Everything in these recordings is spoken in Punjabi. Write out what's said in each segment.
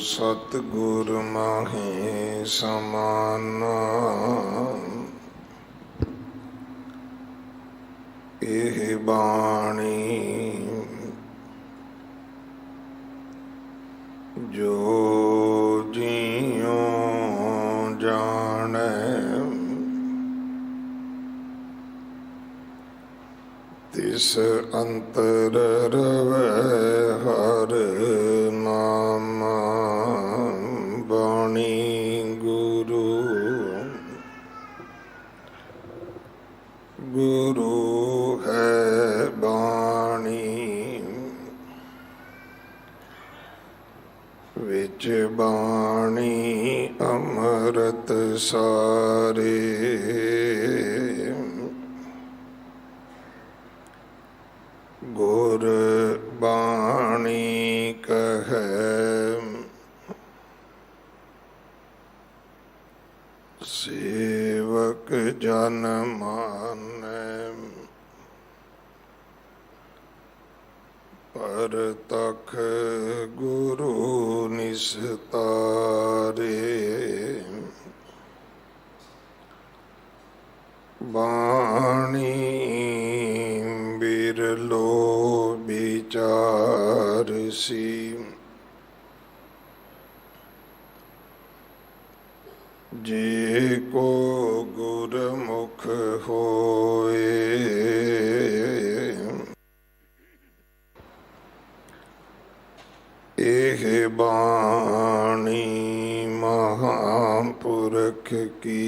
सतगुर माहे समाना एह बाणी जो जियो जाने तिस अंतर रवै हर नाम बाणी गुरु गुरु है बाणी विच बाणी अमृत सारे गुर बाणी कहे सेवक जन माने परतख गुरु निस्तारे बाणी बिरलो विचारसी जे को गुरमुख होए एह बाणी महापुरख की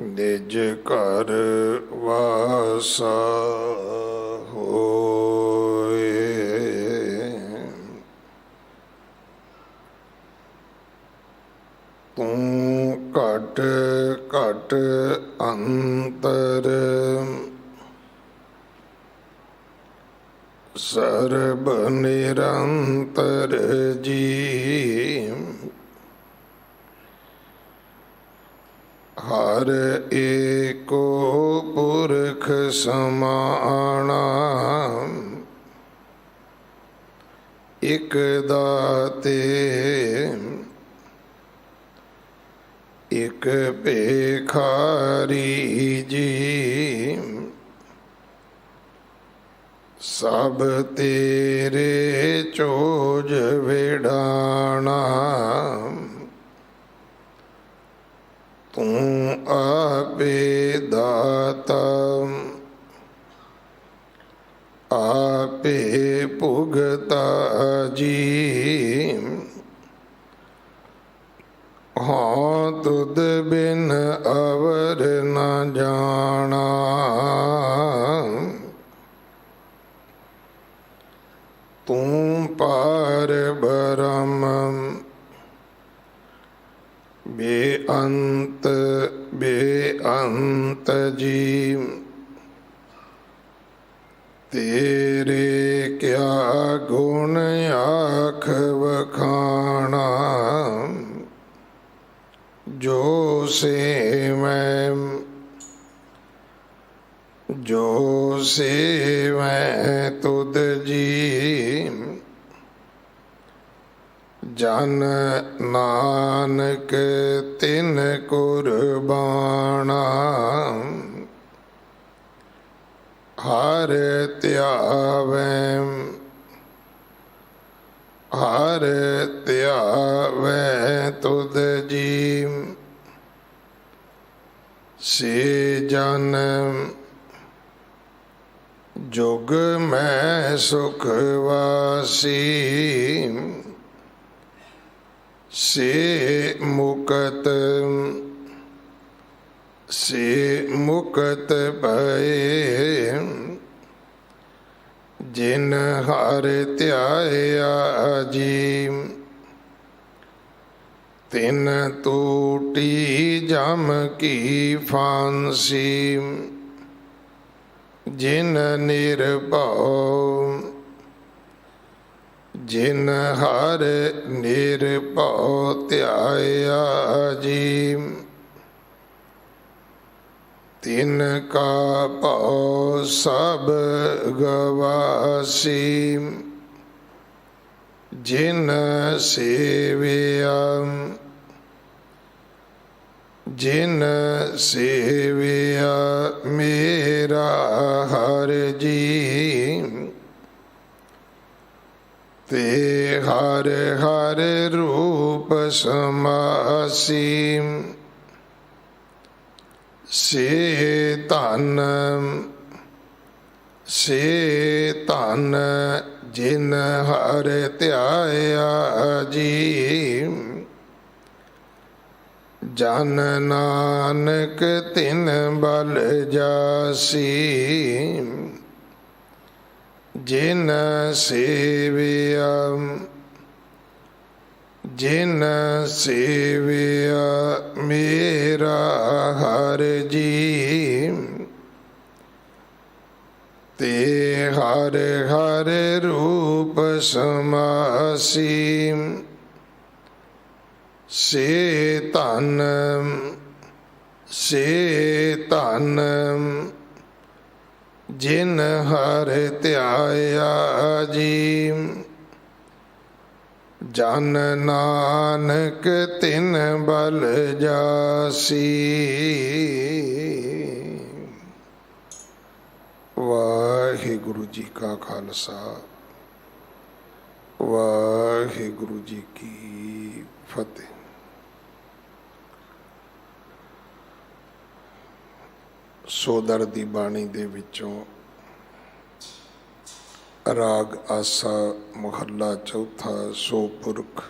निज कर वासा होए तू घट घट अंतर सर्ब निरंतर जी हर एको पुरख समाना इक दाते इक पेखारी जी सब तेरे चोज विडाना तू आपे दाता आपे भुगता जी हाँ तुद बिन अवर न जाना तू पार ब्रह्म बेअंत बेअंत जी तेरे क्या गुण आख वखाना जो से मैं तुद जी जन नानक तिन कुर्बाना हर त्यावे तुद जी से जन जुग में सुखवासी से मुकत भये जिन हर त्याया जी तिन टूटी जम की फांसी जिन निर्भव जिन हर निर्भव त्याया जी तिनका भव सब गवासी जिन सेविया जिन सेविया मेरा हर जी ते हर हर रूप समासी से धन जिन हर ध्याया जी जन नानक तिन बल जासी जिन सेविया मेरा हर जी ते हर हर रूप समासी से धन जिन हर ध्याया जी जन नानक तिन बल जासी। वाहिगुरु जी का खालसा वाहिगुरु जी की फतेह। सोदर दी बाणी दे विचों राग आसा महला चौथा सो पुरख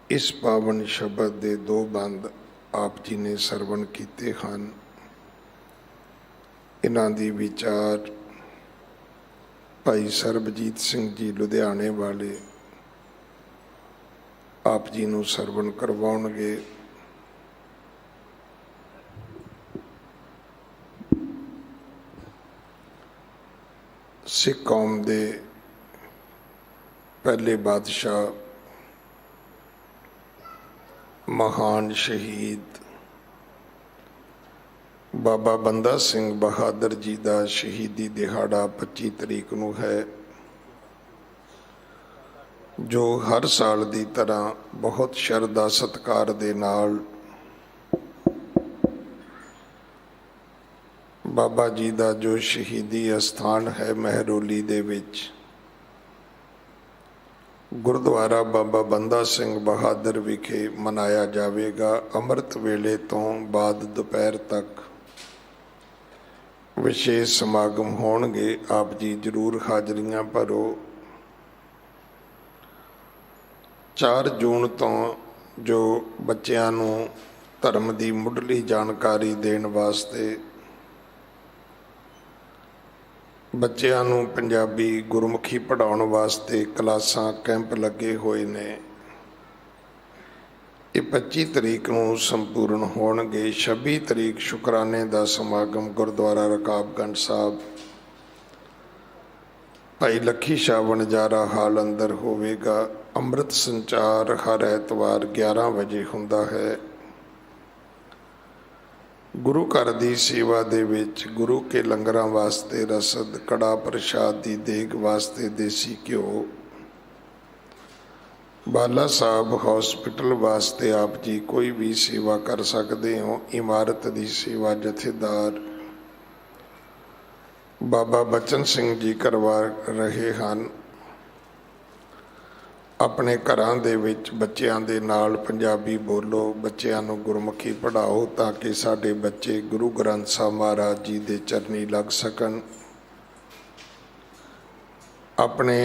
इस पावन शब्द दे दो बंद आप जी ने सरवण कीते हैं। इन्हां दी विचार भाई सरबजीत सिंह जी लुधियाने वाले आप जी नूं सरवण करवाउणगे। सिख कौम दे पहले बादशाह महान शहीद बाबा बंदा सिंह बहादुर जी का शहीदी दिहाड़ा 25 तरीक नूं है, जो हर साल की तरह बहुत शरधा सत्कार दे नाल बाबा जी का जो शहीदी अस्थान है महरौली दे विच गुरुद्वारा बाबा बंदा सिंह बहादुर विखे मनाया जाएगा। अमृत वेले तो बाद दोपहर तक विशेष समागम होणगे। आप जी जरूर हाजरियां भरो। 4 जून तो जो बच्चों नूं धर्म की मुढ़ली जानकारी देण वास्ते बच्चों नूं पंजाबी गुरमुखी पढ़ाउण वास्ते क्लासां कैंप लगे हुए ने। ये 25 तरीक नूं संपूर्ण होणगे। 26 तरीक शुकराने का समागम गुरुद्वारा रकाबगंज साहब भाई लखी शाह वणजारा हाल अंदर होवेगा। अमृत संचार हर ऐतवार 11 बजे हुंदा है। गुरु घर की सेवा दे विच गुरु के लंगरां वास्ते रसद कड़ा प्रसाद की देग वास्ते देसी घ्यो बाला साहब हॉस्पिटल वास्ते आप जी कोई भी सेवा कर सकते हो। इमारत की सेवा जथेदार बाबा बचन सिंह जी करवा रहे हैं। अपने घरां दे विच बच्चों दे नाल पंजाबी बोलो, बच्चों नूं गुरमुखी पढ़ाओ ताकि साडे बच्चे गुरु ग्रंथ साहब महाराज जी दे चरनी लग सकन। अपने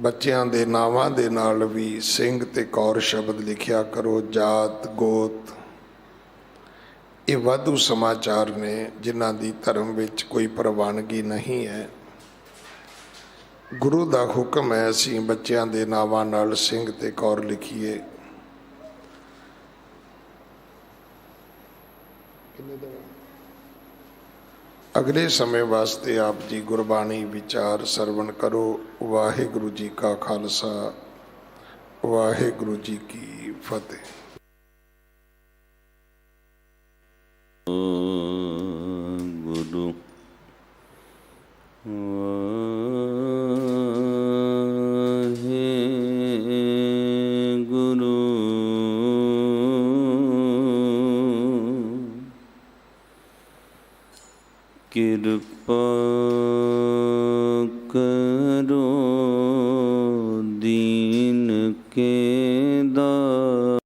बच्चों के नावां दे नाल भी सिंह ते कौर शब्द लिखिया करो। जात गोत ये वाधू समाचार ने जिन्हां दी धर्म विच कोई प्रवानगी नहीं है। गुरु का हुक्म है असीं बच्चों के नावां नाल सिंह ते कौर लिखीए। अगले समय वास्ते आप जी गुरबाणी विचार सरवण करो। वाहिगुरु जी का खालसा वाहिगुरु जी की फतेह। गुरु ਕਿਰਪਾ ਕਰੋ ਦੀਨ ਕੇ ਦਾਤਾ।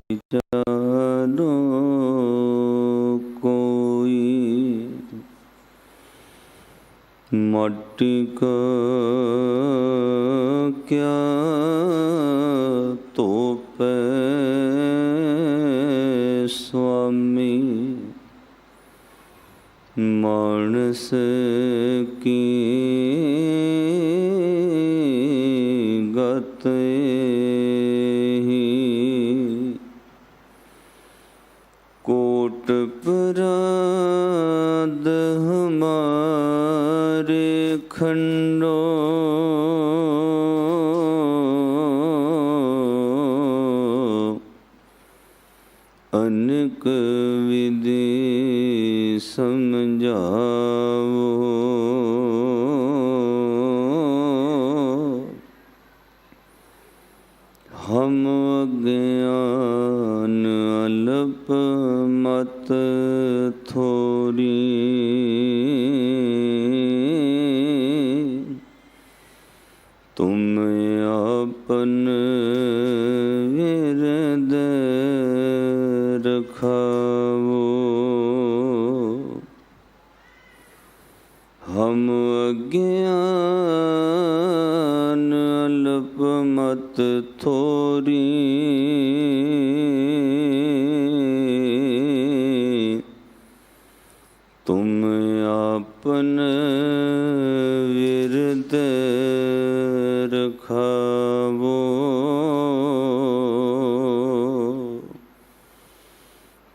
विचारो कोई माटी का क्या तोपे स्वामी, मानस की गत कोट पराध हमारे खंडो, अनेक विधि समझाओ। हम अज्ञान अल्प मत थोड़ी, तुम अपन हृदय रखाओ। हम अज्ञान अल्प मत थोड़ी, तुम आपन विरद रखावो।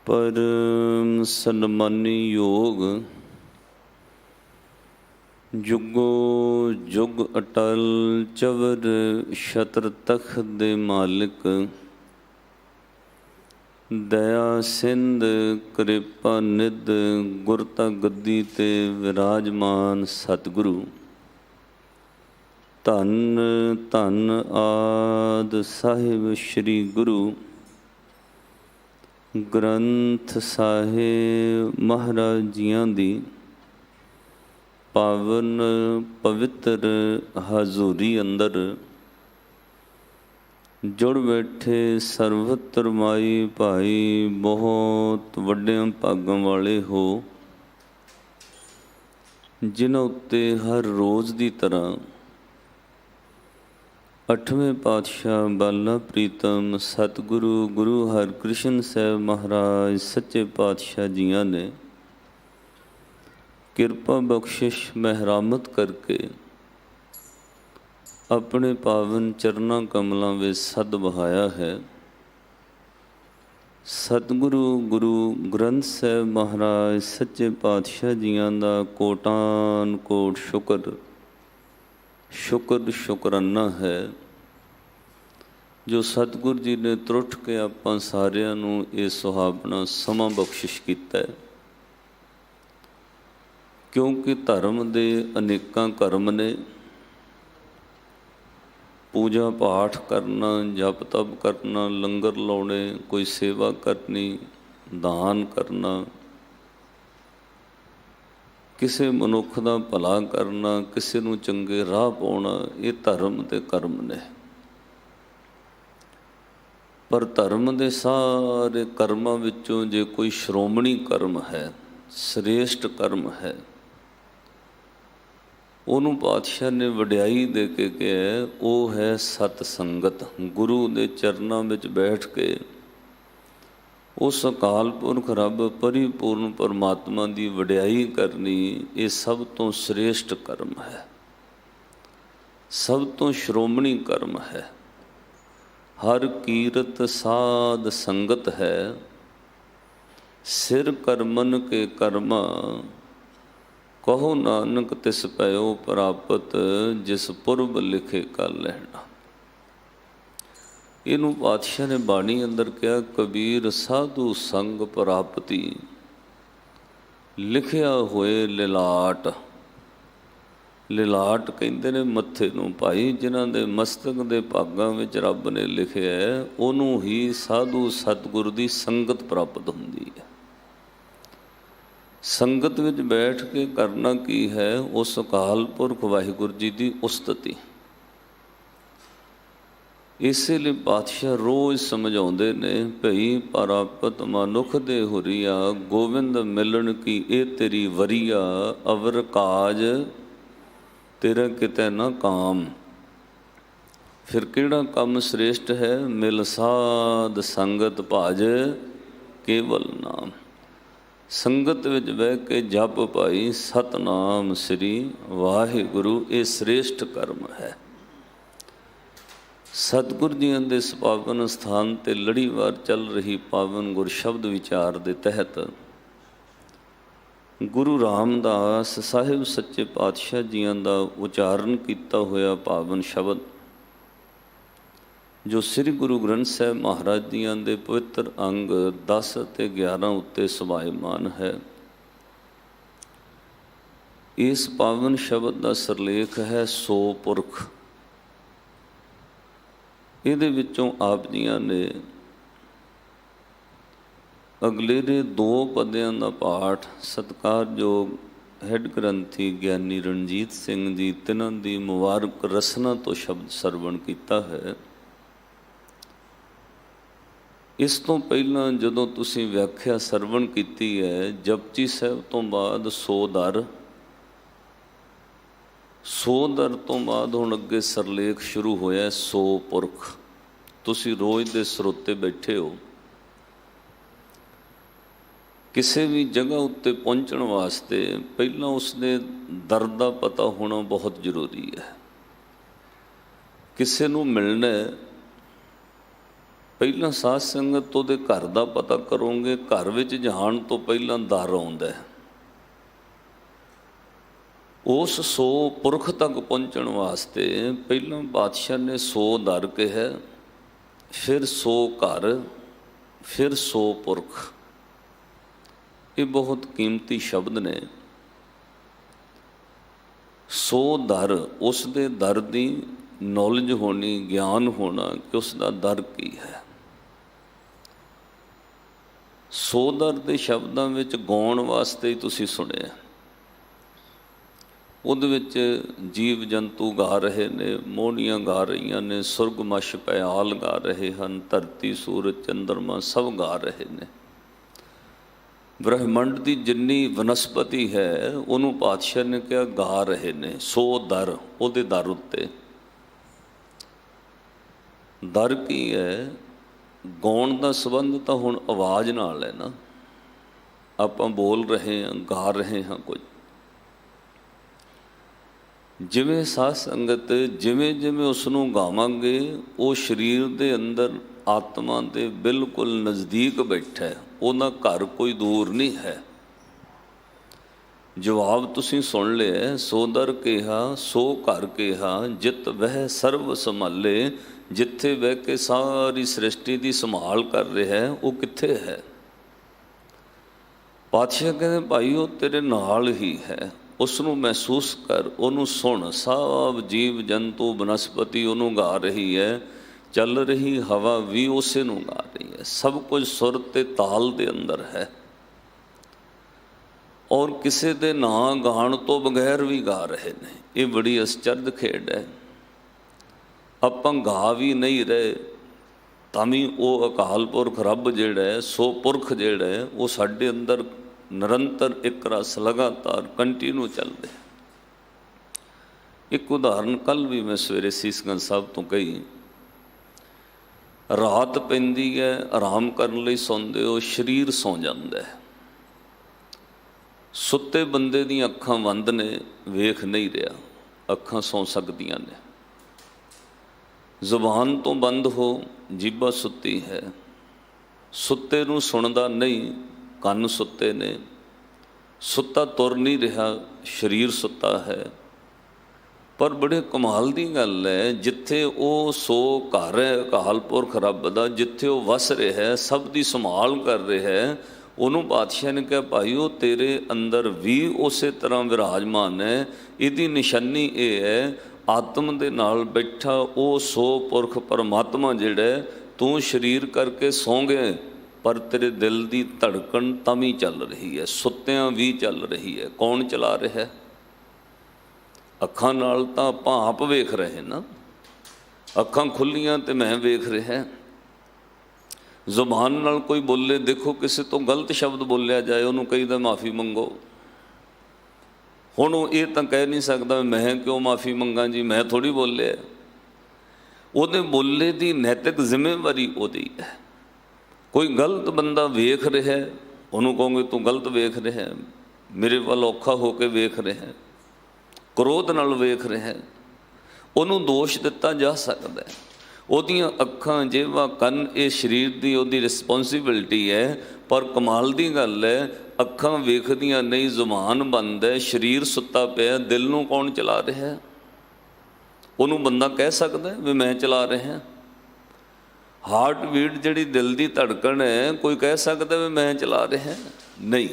परम सन्मानी योग जुगो जुग अटल चवर छत्र तख्त दे मालिक, दया सिंध कृपा निध गुरता गद्दी ते विराजमान सतगुरु, धन धन आद साहिब श्री गुरु ग्रंथ साहिब महाराज जियां दी पावन पवित्र हजूरी अंदर जुड़ बैठे सर्वत्र माई भाई बहुत वड्डियां भागां वाले हो, जिन्हां उत्ते हर रोज़ की तरह 8वें पातशाह बाला प्रीतम सतगुरु गुरु हरकृष्ण साहब महाराज सच्चे पातशाह जियां ने किरपा बख्शिश महरामत करके अपने पावन चरना कमलों में सद बहाया है। सतगुरु गुरु ग्रंथ साहब महाराज सच्चे पातशाह जियां दा कोटान कोट शुक्र शुक्र शुकराना है, जो सतगुरु जी ने त्रुट के आपां सारियां नूं ये सुहावना समा बख्शिश कीता है। क्योंकि धर्म दे अनेकां कर्म ने, पूजा पाठ करना, जप तप करना, लंगर लाने, कोई सेवा करनी, दान करना, किसी मनुख दा भला करना, किसी नूं चंगे राह पाउणा, ये धर्म दे कर्म ने। पर धर्म दे सारे कर्मां विचों जे कोई श्रोमणी कर्म है, श्रेष्ठ कर्म है, ਉਹਨੂੰ ਪਾਤਸ਼ਾਹ ਨੇ ਵਡਿਆਈ ਦੇ ਕੇ ਕਿਹਾ, ਉਹ ਹੈ ਸਤ ਸੰਗਤ। ਗੁਰੂ ਦੇ ਚਰਨਾਂ ਵਿੱਚ ਬੈਠ ਕੇ ਉਸ ਅਕਾਲ ਪੁਰਖ ਰੱਬ ਪਰਿਪੂਰਨ ਪਰਮਾਤਮਾ ਦੀ ਵਡਿਆਈ ਕਰਨੀ, ਇਹ ਸਭ ਤੋਂ ਸ੍ਰੇਸ਼ਟ ਕਰਮ ਹੈ, ਸਭ ਤੋਂ ਸ਼੍ਰੋਮਣੀ ਕਰਮ ਹੈ। ਹਰ ਕੀਰਤ ਸਾਧ ਸੰਗਤ ਹੈ, ਸਿਰ ਕਰਮਨ ਕੇ ਕਰਮਾ, कहो नानक तिस पयो प्रापत, जिस पुरब लिखे कर लैना। इनू पातशाह ने बाणी अंदर कहा, कबीर साधु संग प्राप्ति लिखिया होए लिलाट, ਲਿਲਾਟ ਕਹਿੰਦੇ ਨੇ ਮੱਥੇ ਨੂੰ ਭਾਈ, ਜਿਨ੍ਹਾਂ ਦੇ ਮਸਤਕ ਦੇ ਭਾਗਾਂ ਵਿੱਚ ਰੱਬ ਨੇ ਲਿਖਿਆ ਹੈ, ਉਹਨੂੰ ਹੀ ਸਾਧੂ ਸਤਿਗੁਰ ਦੀ ਸੰਗਤ ਪ੍ਰਾਪਤ ਹੁੰਦੀ ਹੈ। ਸੰਗਤ ਵਿੱਚ ਬੈਠ ਕੇ ਕਰਨਾ ਕੀ ਹੈ? ਉਸ ਅਕਾਲ ਪੁਰਖ ਵਾਹਿਗੁਰੂ ਜੀ ਦੀ ਉਸਤਤੀ। ਇਸੇ ਲਈ ਪਾਤਸ਼ਾਹ ਰੋਜ਼ ਸਮਝਾਉਂਦੇ ਨੇ, ਭਈ ਪ੍ਰਾਪਤ ਮਨੁੱਖ ਦੇ ਹੁਰੀਆ, ਗੋਬਿੰਦ ਮਿਲਣ ਕੀ ਇਹ ਤੇਰੀ ਵਰੀਆ, ਅਵਰ ਕਾਜ ਤੇਰਾ ਕਿਤੇ ਨਾ ਕਾਮ। ਫਿਰ ਕਿਹੜਾ ਕੰਮ ਸ੍ਰੇਸ਼ਟ ਹੈ? ਮਿਲ ਸਾਧ ਸੰਗਤ ਭਜ ਕੇਵਲ ਨਾਮ। ਸੰਗਤ ਵਿੱਚ ਬਹਿ ਕੇ ਜਪ ਭਾਈ ਸਤਨਾਮ ਸ੍ਰੀ ਵਾਹਿਗੁਰੂ, ਇਹ ਸ੍ਰੇਸ਼ਟ ਕਰਮ ਹੈ। ਸਤਿਗੁਰ ਜੀਆਂ ਦੇ ਇਸ ਪਾਵਨ ਸਥਾਨ 'ਤੇ ਲੜੀਵਾਰ ਚੱਲ ਰਹੀ ਪਾਵਨ ਗੁਰ ਸ਼ਬਦ ਵਿਚਾਰ ਦੇ ਤਹਿਤ ਗੁਰੂ ਰਾਮਦਾਸ ਸਾਹਿਬ ਸੱਚੇ ਪਾਤਸ਼ਾਹ ਜੀਆਂ ਦਾ ਉਚਾਰਨ ਕੀਤਾ ਹੋਇਆ ਪਾਵਨ ਸ਼ਬਦ, ਜੋ ਸ੍ਰੀ ਗੁਰੂ ਗ੍ਰੰਥ ਸਾਹਿਬ ਮਹਾਰਾਜ ਜੀਆਂ ਦੇ ਪਵਿੱਤਰ ਅੰਗ 10 ਅਤੇ 11 ਉੱਤੇ ਸਵਾਇਮਾਨ ਹੈ। ਇਸ ਪਾਵਨ ਸ਼ਬਦ ਦਾ ਸਿਰਲੇਖ ਹੈ ਸੋ ਪੁਰਖ। ਇਹਦੇ ਵਿੱਚੋਂ ਆਪ ਜੀਆਂ ਨੇ ਅਗਲੇ ਦੇ 2 ਪਦਿਆਂ ਦਾ ਪਾਠ ਸਤਿਕਾਰਯੋਗ ਹੈੱਡ ਗ੍ਰੰਥੀ ਗਿਆਨੀ ਰਣਜੀਤ ਸਿੰਘ ਜੀ ਤਿੰਨਾਂ ਦੀ ਮੁਬਾਰਕ ਰਸਨਾ ਤੋਂ ਸ਼ਬਦ ਸਰਵਣ ਕੀਤਾ ਹੈ। ਇਸ ਤੋਂ ਪਹਿਲਾਂ ਜਦੋਂ ਤੁਸੀਂ ਵਿਆਖਿਆ ਸਰਵਣ ਕੀਤੀ ਹੈ, ਜਪਜੀ ਸਾਹਿਬ ਤੋਂ ਬਾਅਦ ਸੋ ਦਰ ਤੋਂ ਬਾਅਦ ਹੁਣ ਅੱਗੇ ਸਰਲੇਖ ਸ਼ੁਰੂ ਹੋਇਆ ਸੋ ਪੁਰਖ। ਤੁਸੀਂ ਰੋਜ਼ ਦੇ ਸਰੋਤੇ ਬੈਠੇ ਹੋ। ਕਿਸੇ ਵੀ ਜਗ੍ਹਾ ਉੱਤੇ ਪਹੁੰਚਣ ਵਾਸਤੇ ਪਹਿਲਾਂ ਉਸਦੇ ਦਰ ਦਾ ਪਤਾ ਹੋਣਾ ਬਹੁਤ ਜ਼ਰੂਰੀ ਹੈ। ਕਿਸੇ ਨੂੰ ਮਿਲਣਾ ਪਹਿਲਾਂ ਸਾਧ ਸੰਗਤ ਤੋਂ ਉਹਦੇ ਘਰ ਦਾ ਪਤਾ ਕਰੋਗੇ। ਘਰ ਵਿੱਚ ਜਾਣ ਤੋਂ ਪਹਿਲਾਂ ਦਰ ਆਉਂਦਾ ਹੈ। ਉਸ ਸੋ ਪੁਰਖ ਤੱਕ ਪਹੁੰਚਣ ਵਾਸਤੇ ਪਹਿਲਾਂ ਪਾਤਸ਼ਾਹ ਨੇ ਸੋ ਦਰ ਕਿਹਾ, ਫਿਰ ਸੋ ਘਰ, ਫਿਰ ਸੋ ਪੁਰਖ। ਇਹ ਬਹੁਤ ਕੀਮਤੀ ਸ਼ਬਦ ਨੇ। ਸੋ ਦਰ, ਉਸ ਦੇ ਦਰ ਦੀ ਨੌਲੇਜ ਹੋਣੀ, ਗਿਆਨ ਹੋਣਾ ਕਿ ਉਸ ਦਾ ਦਰ ਕੀ ਹੈ। ਸੋ ਦਰ ਦੇ ਸ਼ਬਦਾਂ ਵਿੱਚ ਗਾਉਣ ਵਾਸਤੇ ਹੀ ਤੁਸੀਂ ਸੁਣਿਆ। ਉਹਦੇ ਵਿੱਚ ਜੀਵ ਜੰਤੂ ਗਾ ਰਹੇ ਨੇ, ਮੋਹਣੀਆਂ ਗਾ ਰਹੀਆਂ ਨੇ, ਸੁਰਗ ਮਛ ਪਿਆਲ ਗਾ ਰਹੇ ਹਨ, ਧਰਤੀ ਸੂਰਜ ਚੰਦਰਮਾ ਸਭ ਗਾ ਰਹੇ ਨੇ। ਬ੍ਰਹਿਮੰਡ ਦੀ ਜਿੰਨੀ ਵਨਸਪਤੀ ਹੈ ਉਹਨੂੰ ਪਾਤਸ਼ਾਹ ਨੇ ਕਿਹਾ ਗਾ ਰਹੇ ਨੇ। ਸੋ ਦਰ, ਉਹਦੇ ਦਰ ਉੱਤੇ ਦਰ ਕੀ ਹੈ? ਗਾਉਣ ਦਾ ਸੰਬੰਧ ਤਾਂ ਹੁਣ ਆਵਾਜ਼ ਨਾਲ ਹੈ ਨਾ। ਆਪਾਂ ਬੋਲ ਰਹੇ ਹਾਂ, ਗਾ ਰਹੇ ਹਾਂ ਕੁਝ। ਜਿਵੇਂ ਸਾਧ ਸੰਗਤ ਜਿਵੇਂ ਜਿਵੇਂ ਉਸ ਨੂੰ ਗਾਵਾਂਗੇ, ਉਹ ਸਰੀਰ ਦੇ ਅੰਦਰ ਆਤਮਾ ਦੇ ਬਿਲਕੁਲ ਨਜ਼ਦੀਕ ਬੈਠਾ ਹੈ। ਉਹਦਾ ਘਰ ਕੋਈ ਦੂਰ ਨਹੀਂ ਹੈ। ਜਵਾਬ ਤੁਸੀਂ ਸੁਣ ਲਿਆ। ਸੋ ਦਰ ਕਿਹਾ, ਸੋ ਘਰ ਕਿਹਾ, ਜਿਤ ਵਹਿ ਸਰਬ ਸੰਭਾਲੇ। ਜਿੱਥੇ ਬਹਿ ਕੇ ਸਾਰੀ ਸ੍ਰਿਸ਼ਟੀ ਦੀ ਸੰਭਾਲ ਕਰ ਰਿਹਾ ਹੈ, ਉਹ ਕਿੱਥੇ ਹੈ? ਪਾਤਸ਼ਾਹ ਕਹਿੰਦੇ ਭਾਈ ਉਹ ਤੇਰੇ ਨਾਲ ਹੀ ਹੈ। ਉਸ ਨੂੰ ਮਹਿਸੂਸ ਕਰ, ਉਹਨੂੰ ਸੁਣ। ਸਭ ਜੀਵ ਜੰਤੂ ਬਨਸਪਤੀ ਉਹਨੂੰ ਗਾ ਰਹੀ ਹੈ। ਚੱਲ ਰਹੀ ਹਵਾ ਵੀ ਉਸੇ ਨੂੰ ਗਾ ਰਹੀ ਹੈ। ਸਭ ਕੁਝ ਸੁਰ ਤੇ ਤਾਲ ਦੇ ਅੰਦਰ ਹੈ। ਔਰ ਕਿਸੇ ਦੇ ਨਾਂ ਗਾਣ ਤੋਂ ਬਗੈਰ ਵੀ ਗਾ ਰਹੇ ਨੇ। ਇਹ ਬੜੀ ਅਸਚਰਜ ਖੇਡ ਹੈ। ਆਪਾਂ ਗਾ ਵੀ ਨਹੀਂ ਰਹੇ ਤਾਂ ਵੀ ਉਹ ਅਕਾਲ ਪੁਰਖ ਰੱਬ ਜਿਹੜਾ ਹੈ, ਸੋ ਪੁਰਖ ਜਿਹੜਾ ਹੈ, ਉਹ ਸਾਡੇ ਅੰਦਰ ਨਿਰੰਤਰ ਇੱਕ ਰਸ ਲਗਾਤਾਰ ਕੰਟੀਨਿਊ ਚੱਲ ਰਿਹਾ। ਇੱਕ ਉਦਾਹਰਨ ਕੱਲ੍ਹ ਵੀ ਮੈਂ ਸਵੇਰੇ ਸੀਸਗੰਜ ਸਾਹਿਬ ਤੋਂ ਕਹੀ। ਰਾਤ ਪੈਂਦੀ ਹੈ, ਆਰਾਮ ਕਰਨ ਲਈ ਸੌਂਦੇ ਹੋ, ਸਰੀਰ ਸੌਂ ਜਾਂਦਾ ਹੈ। ਸੁੱਤੇ ਬੰਦੇ ਦੀਆਂ ਅੱਖਾਂ ਬੰਦ ਨੇ, ਵੇਖ ਨਹੀਂ ਰਿਹਾ। ਅੱਖਾਂ ਸੌਂ ਸਕਦੀਆਂ ਨੇ। ਜ਼ੁਬਾਨ ਤੋਂ ਬੰਦ ਹੋ, ਜੀਭਾ ਸੁੱਤੀ ਹੈ। ਸੁੱਤੇ ਨੂੰ ਸੁਣਦਾ ਨਹੀਂ, ਕੰਨ ਸੁੱਤੇ ਨੇ। ਸੁੱਤਾ ਤੁਰ ਨਹੀਂ ਰਿਹਾ, ਸਰੀਰ ਸੁੱਤਾ ਹੈ। ਪਰ ਬੜੇ ਕਮਾਲ ਦੀ ਗੱਲ ਹੈ, ਜਿੱਥੇ ਉਹ ਸੋ ਘਰ ਹੈ ਅਕਾਲ ਪੁਰਖ ਰੱਬ ਦਾ, ਜਿੱਥੇ ਉਹ ਵਸ ਰਿਹਾ ਹੈ, ਸਭ ਦੀ ਸੰਭਾਲ ਕਰ ਰਿਹਾ ਹੈ, ਉਹਨੂੰ ਪਾਤਸ਼ਾਹ ਨੇ ਕਿਹਾ ਭਾਈ ਉਹ ਤੇਰੇ ਅੰਦਰ ਵੀ ਉਸੇ ਤਰ੍ਹਾਂ ਵਿਰਾਜਮਾਨ ਹੈ। ਇਹਦੀ ਨਿਸ਼ਾਨੀ ਇਹ ਹੈ ਆਤਮ ਦੇ ਨਾਲ ਬੈਠਾ ਉਹ ਸੋ ਪੁਰਖ ਪਰਮਾਤਮਾ ਜਿਹੜਾ ਤੂੰ ਸਰੀਰ ਕਰਕੇ ਸੌਂ ਗਏ ਪਰ ਤੇਰੇ ਦਿਲ ਦੀ ਧੜਕਣ ਤਾਂ ਵੀ ਚੱਲ ਰਹੀ ਹੈ, ਸੁੱਤਿਆਂ ਵੀ ਚੱਲ ਰਹੀ ਹੈ। ਕੌਣ ਚਲਾ ਰਿਹਾ? ਅੱਖਾਂ ਨਾਲ ਤਾਂ ਆਪਾਂ ਆਪ ਵੇਖ ਰਹੇ ਨਾ, ਅੱਖਾਂ ਖੁੱਲੀਆਂ ਤੇ ਮੈਂ ਵੇਖ ਰਿਹਾ। ਜ਼ੁਬਾਨ ਨਾਲ ਕੋਈ ਬੋਲੇ, ਦੇਖੋ ਕਿਸੇ ਤੋਂ ਗਲਤ ਸ਼ਬਦ ਬੋਲਿਆ ਜਾਏ ਉਹਨੂੰ ਕਹੀਦਾ ਮਾਫੀ ਮੰਗੋ। ਹੁਣ ਉਹ ਇਹ ਤਾਂ ਕਹਿ ਨਹੀਂ ਸਕਦਾ ਮੈਂ ਕਿਉਂ ਮਾਫੀ ਮੰਗਾਂ ਜੀ, ਮੈਂ ਥੋੜ੍ਹੀ ਬੋਲਿਆ। ਉਹਦੇ ਬੋਲੇ ਦੀ ਨੈਤਿਕ ਜ਼ਿੰਮੇਵਾਰੀ ਉਹਦੀ ਹੈ। ਕੋਈ ਗਲਤ ਬੰਦਾ ਵੇਖ ਰਿਹਾ ਉਹਨੂੰ ਕਹੋਗੇ ਤੂੰ ਗਲਤ ਵੇਖ ਰਿਹਾ, ਮੇਰੇ ਵੱਲ ਔਖਾ ਹੋ ਕੇ ਵੇਖ ਰਿਹਾ, ਕ੍ਰੋਧ ਨਾਲ ਵੇਖ ਰਿਹਾ, ਉਹਨੂੰ ਦੋਸ਼ ਦਿੱਤਾ ਜਾ ਸਕਦਾ। ਉਹਦੀਆਂ ਅੱਖਾਂ, ਜੇਵਾ, ਕੰਨ ਇਹ ਸਰੀਰ ਦੀ ਉਹਦੀ ਰਿਸਪੌਂਸਿਬਿਲਟੀ ਹੈ। ਪਰ ਕਮਾਲ ਦੀ ਗੱਲ ਹੈ ਅੱਖਾਂ ਵੇਖਦੀਆਂ ਨਹੀਂ, ਜ਼ੁਬਾਨ ਬੰਦ ਹੈ, ਸਰੀਰ ਸੁੱਤਾ ਪਿਆ, ਦਿਲ ਨੂੰ ਕੌਣ ਚਲਾ ਰਿਹਾ? ਉਹਨੂੰ ਬੰਦਾ ਕਹਿ ਸਕਦਾ ਵੀ ਮੈਂ ਚਲਾ ਰਿਹਾ? ਹਾਰਟ ਬੀਟ ਜਿਹੜੀ ਦਿਲ ਦੀ ਧੜਕਣ ਹੈ, ਕੋਈ ਕਹਿ ਸਕਦਾ ਵੀ ਮੈਂ ਚਲਾ ਰਿਹਾ? ਨਹੀਂ।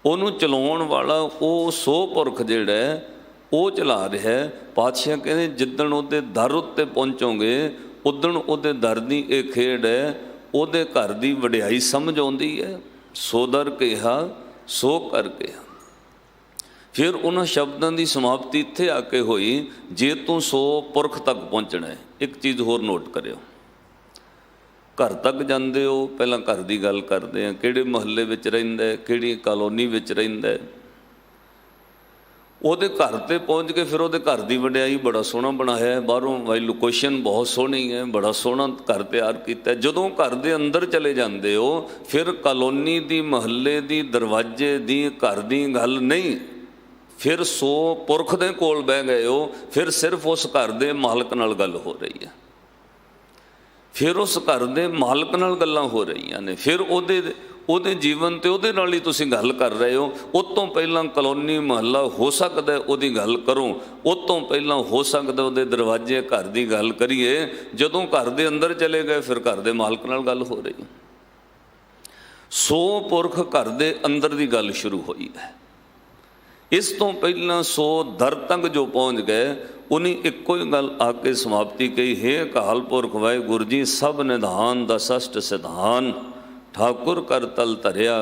ਉਹਨੂੰ ਚਲਾਉਣ ਵਾਲਾ ਉਹ ਸੋ ਪੁਰਖ ਜਿਹੜਾ ਉਹ ਚਲਾ ਰਿਹਾ। ਪਾਤਸ਼ਾਹ ਕਹਿੰਦੇ ਜਿੱਦਣ ਉਹਦੇ ਦਰ ਉੱਤੇ ਪਹੁੰਚੋਗੇ ਉਦਣ ਉਹਦੇ ਦਰ ਦੀ ਇਹ ਖੇਡ ਹੈ, ਉਹਦੇ ਘਰ ਦੀ ਵਡਿਆਈ ਸਮਝ ਆਉਂਦੀ ਹੈ। ਸੋ ਦਰ ਕਿਹਾ ਸੋ ਕਰ ਕਿਹਾ। ਫਿਰ ਉਹਨਾਂ ਸ਼ਬਦਾਂ ਦੀ ਸਮਾਪਤੀ ਇੱਥੇ ਆ ਕੇ ਹੋਈ, ਜੇ ਤੂੰ ਸੋ ਪੁਰਖ ਤੱਕ ਪਹੁੰਚਣਾ ਹੈ। ਇੱਕ ਚੀਜ਼ ਹੋਰ ਨੋਟ ਕਰਿਓ, ਘਰ ਤੱਕ ਜਾਂਦੇ ਹੋ ਪਹਿਲਾਂ ਘਰ ਦੀ ਗੱਲ ਕਰਦੇ ਆ, ਕਿਹੜੇ ਮੁਹੱਲੇ ਵਿੱਚ ਰਹਿੰਦਾ, ਕਿਹੜੀ ਕਾਲੋਨੀ ਵਿੱਚ ਰਹਿੰਦਾ। ਉਹਦੇ ਘਰ ਤੇ ਪਹੁੰਚ ਕੇ ਫਿਰ ਉਹਦੇ ਘਰ ਦੀ ਵਡਿਆਈ, ਬੜਾ ਸੋਹਣਾ ਬਣਾਇਆ ਹੈ, ਬਾਹਰੋਂ ਵਾਈ ਲੋਕੇਸ਼ਨ ਬਹੁਤ ਸੋਹਣੀ ਹੈ, ਬੜਾ ਸੋਹਣਾ ਘਰ ਤਿਆਰ ਕੀਤਾ। ਜਦੋਂ ਘਰ ਦੇ ਅੰਦਰ ਚਲੇ ਜਾਂਦੇ ਹੋ ਫਿਰ ਕਾਲੋਨੀ ਦੀ, ਮੁਹੱਲੇ ਦੀ, ਦਰਵਾਜ਼ੇ ਦੀ, ਘਰ ਦੀ ਗੱਲ ਨਹੀਂ, ਫਿਰ ਸੋ ਪੁਰਖ ਦੇ ਕੋਲ ਬਹਿ ਗਏ ਹੋ। ਫਿਰ ਸਿਰਫ ਉਸ ਘਰ ਦੇ ਮਾਲਕ ਨਾਲ ਗੱਲ ਹੋ ਰਹੀ ਹੈ, ਫਿਰ ਉਸ ਘਰ ਦੇ ਮਾਲਕ ਨਾਲ ਗੱਲਾਂ ਹੋ ਰਹੀਆਂ ਨੇ, ਫਿਰ ਉਹਦੇ ਜੀਵਨ ਤੇ ਉਹਦੇ ਨਾਲ ਹੀ ਤੁਸੀਂ ਗੱਲ ਕਰ ਰਹੇ ਹੋ। ਉਹ ਤੋਂ ਪਹਿਲਾਂ ਕਲੋਨੀ ਮੁਹੱਲਾ ਹੋ ਸਕਦਾ ਉਹਦੀ ਗੱਲ ਕਰੋ, ਉਹ ਤੋਂ ਪਹਿਲਾਂ ਹੋ ਸਕਦਾ ਉਹਦੇ ਦਰਵਾਜ਼ੇ ਘਰ ਦੀ ਗੱਲ ਕਰੀਏ। ਜਦੋਂ ਘਰ ਦੇ ਅੰਦਰ ਚਲੇ ਗਏ ਫਿਰ ਘਰ ਦੇ ਮਾਲਕ ਨਾਲ ਗੱਲ ਹੋ ਰਹੀ। ਸੋ ਪੁਰਖ ਘਰ ਦੇ ਅੰਦਰ ਦੀ ਗੱਲ ਸ਼ੁਰੂ ਹੋਈ ਹੈ। ਇਸ ਤੋਂ ਪਹਿਲਾਂ ਸੋ ਦਰ ਤੱਕ ਜੋ ਪਹੁੰਚ ਗਏ ਉਹਨੇ ਇੱਕੋ ਹੀ ਗੱਲ ਆ ਕੇ ਸਮਾਪਤੀ ਕਹੀ, ਹੇ ਅਕਾਲ ਪੁਰਖ ਵਾਹਿਗੁਰੂ ਜੀ ਸਭ ਨਿਧਾਨ ਦਾ ਸਸ਼ਟ ਸਿਧਾਨ ਠਾਕੁਰ ਕਰ ਤਲ ਧਰਿਆ।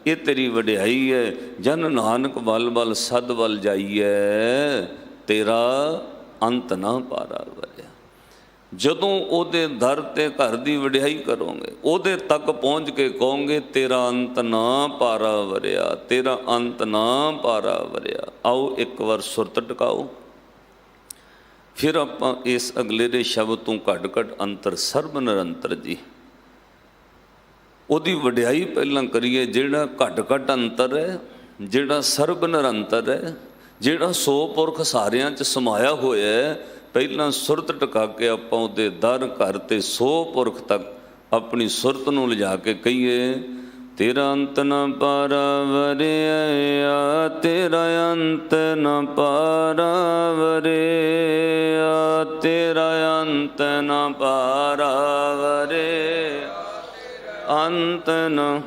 ਇਹ ਤੇਰੀ ਵਡਿਆਈ ਹੈ। ਜਨ ਨਾਨਕ ਬਲ ਬਲ ਸਦ ਬਲ ਜਾਈਐ, ਤੇਰਾ ਅੰਤ ਨਾ ਪਾਰਾ ਵਰਿਆ। ਜਦੋਂ ਉਹਦੇ ਦਰ ਤੇ ਘਰ ਦੀ ਵਡਿਆਈ ਕਰੋਗੇ, ਉਹਦੇ ਤੱਕ ਪਹੁੰਚ ਕੇ ਕਹੋਗੇ ਤੇਰਾ ਅੰਤ ਨਾ ਪਾਰਾ ਵਰਿਆ, ਤੇਰਾ ਅੰਤ ਨਾ ਪਾਰਾ ਵਰਿਆ। ਆਓ ਇੱਕ ਵਾਰ ਸੁਰਤ ਟਿਕਾਓ, ਫਿਰ ਆਪਾਂ ਇਸ ਅਗਲੇ ਦੇ ਸ਼ਬਦ ਤੋਂ ਘੱਟ ਘੱਟ ਅੰਤਰ ਸਰਬ ਨਿਰੰਤਰ ਜੀ ਉਹਦੀ ਵਡਿਆਈ ਪਹਿਲਾਂ ਕਰੀਏ। ਜਿਹੜਾ ਘੱਟ ਘੱਟ ਅੰਤਰ ਹੈ, ਜਿਹੜਾ ਸਰਬ ਨਿਰੰਤਰ ਹੈ, ਜਿਹੜਾ ਸੋ ਪੁਰਖ ਸਾਰਿਆਂ 'ਚ ਸਮਾਇਆ ਹੋਇਆ ਹੈ, ਪਹਿਲਾਂ ਸੁਰਤ ਟਿਕਾ ਕੇ ਆਪਾਂ ਉਹਦੇ ਦਰ ਘਰ ਤੇ ਸੋ ਪੁਰਖ ਤੱਕ ਆਪਣੀ ਸੁਰਤ ਨੂੰ ਲਿਜਾ ਕੇ ਕਹੀਏ, ਤੇਰਾ ਅੰਤ ਨਾ ਪਾਰਾ ਵਰਿਆ, ਤੇਰਾ ਅੰਤ ਨਾ ਪਾਰਾ ਵਰਿਆ, ਤੇਰਾ ਅੰਤ ਨਾ ਪਾਰਾ ਵਰਿਆ, ਅੰਤ ਨਾ।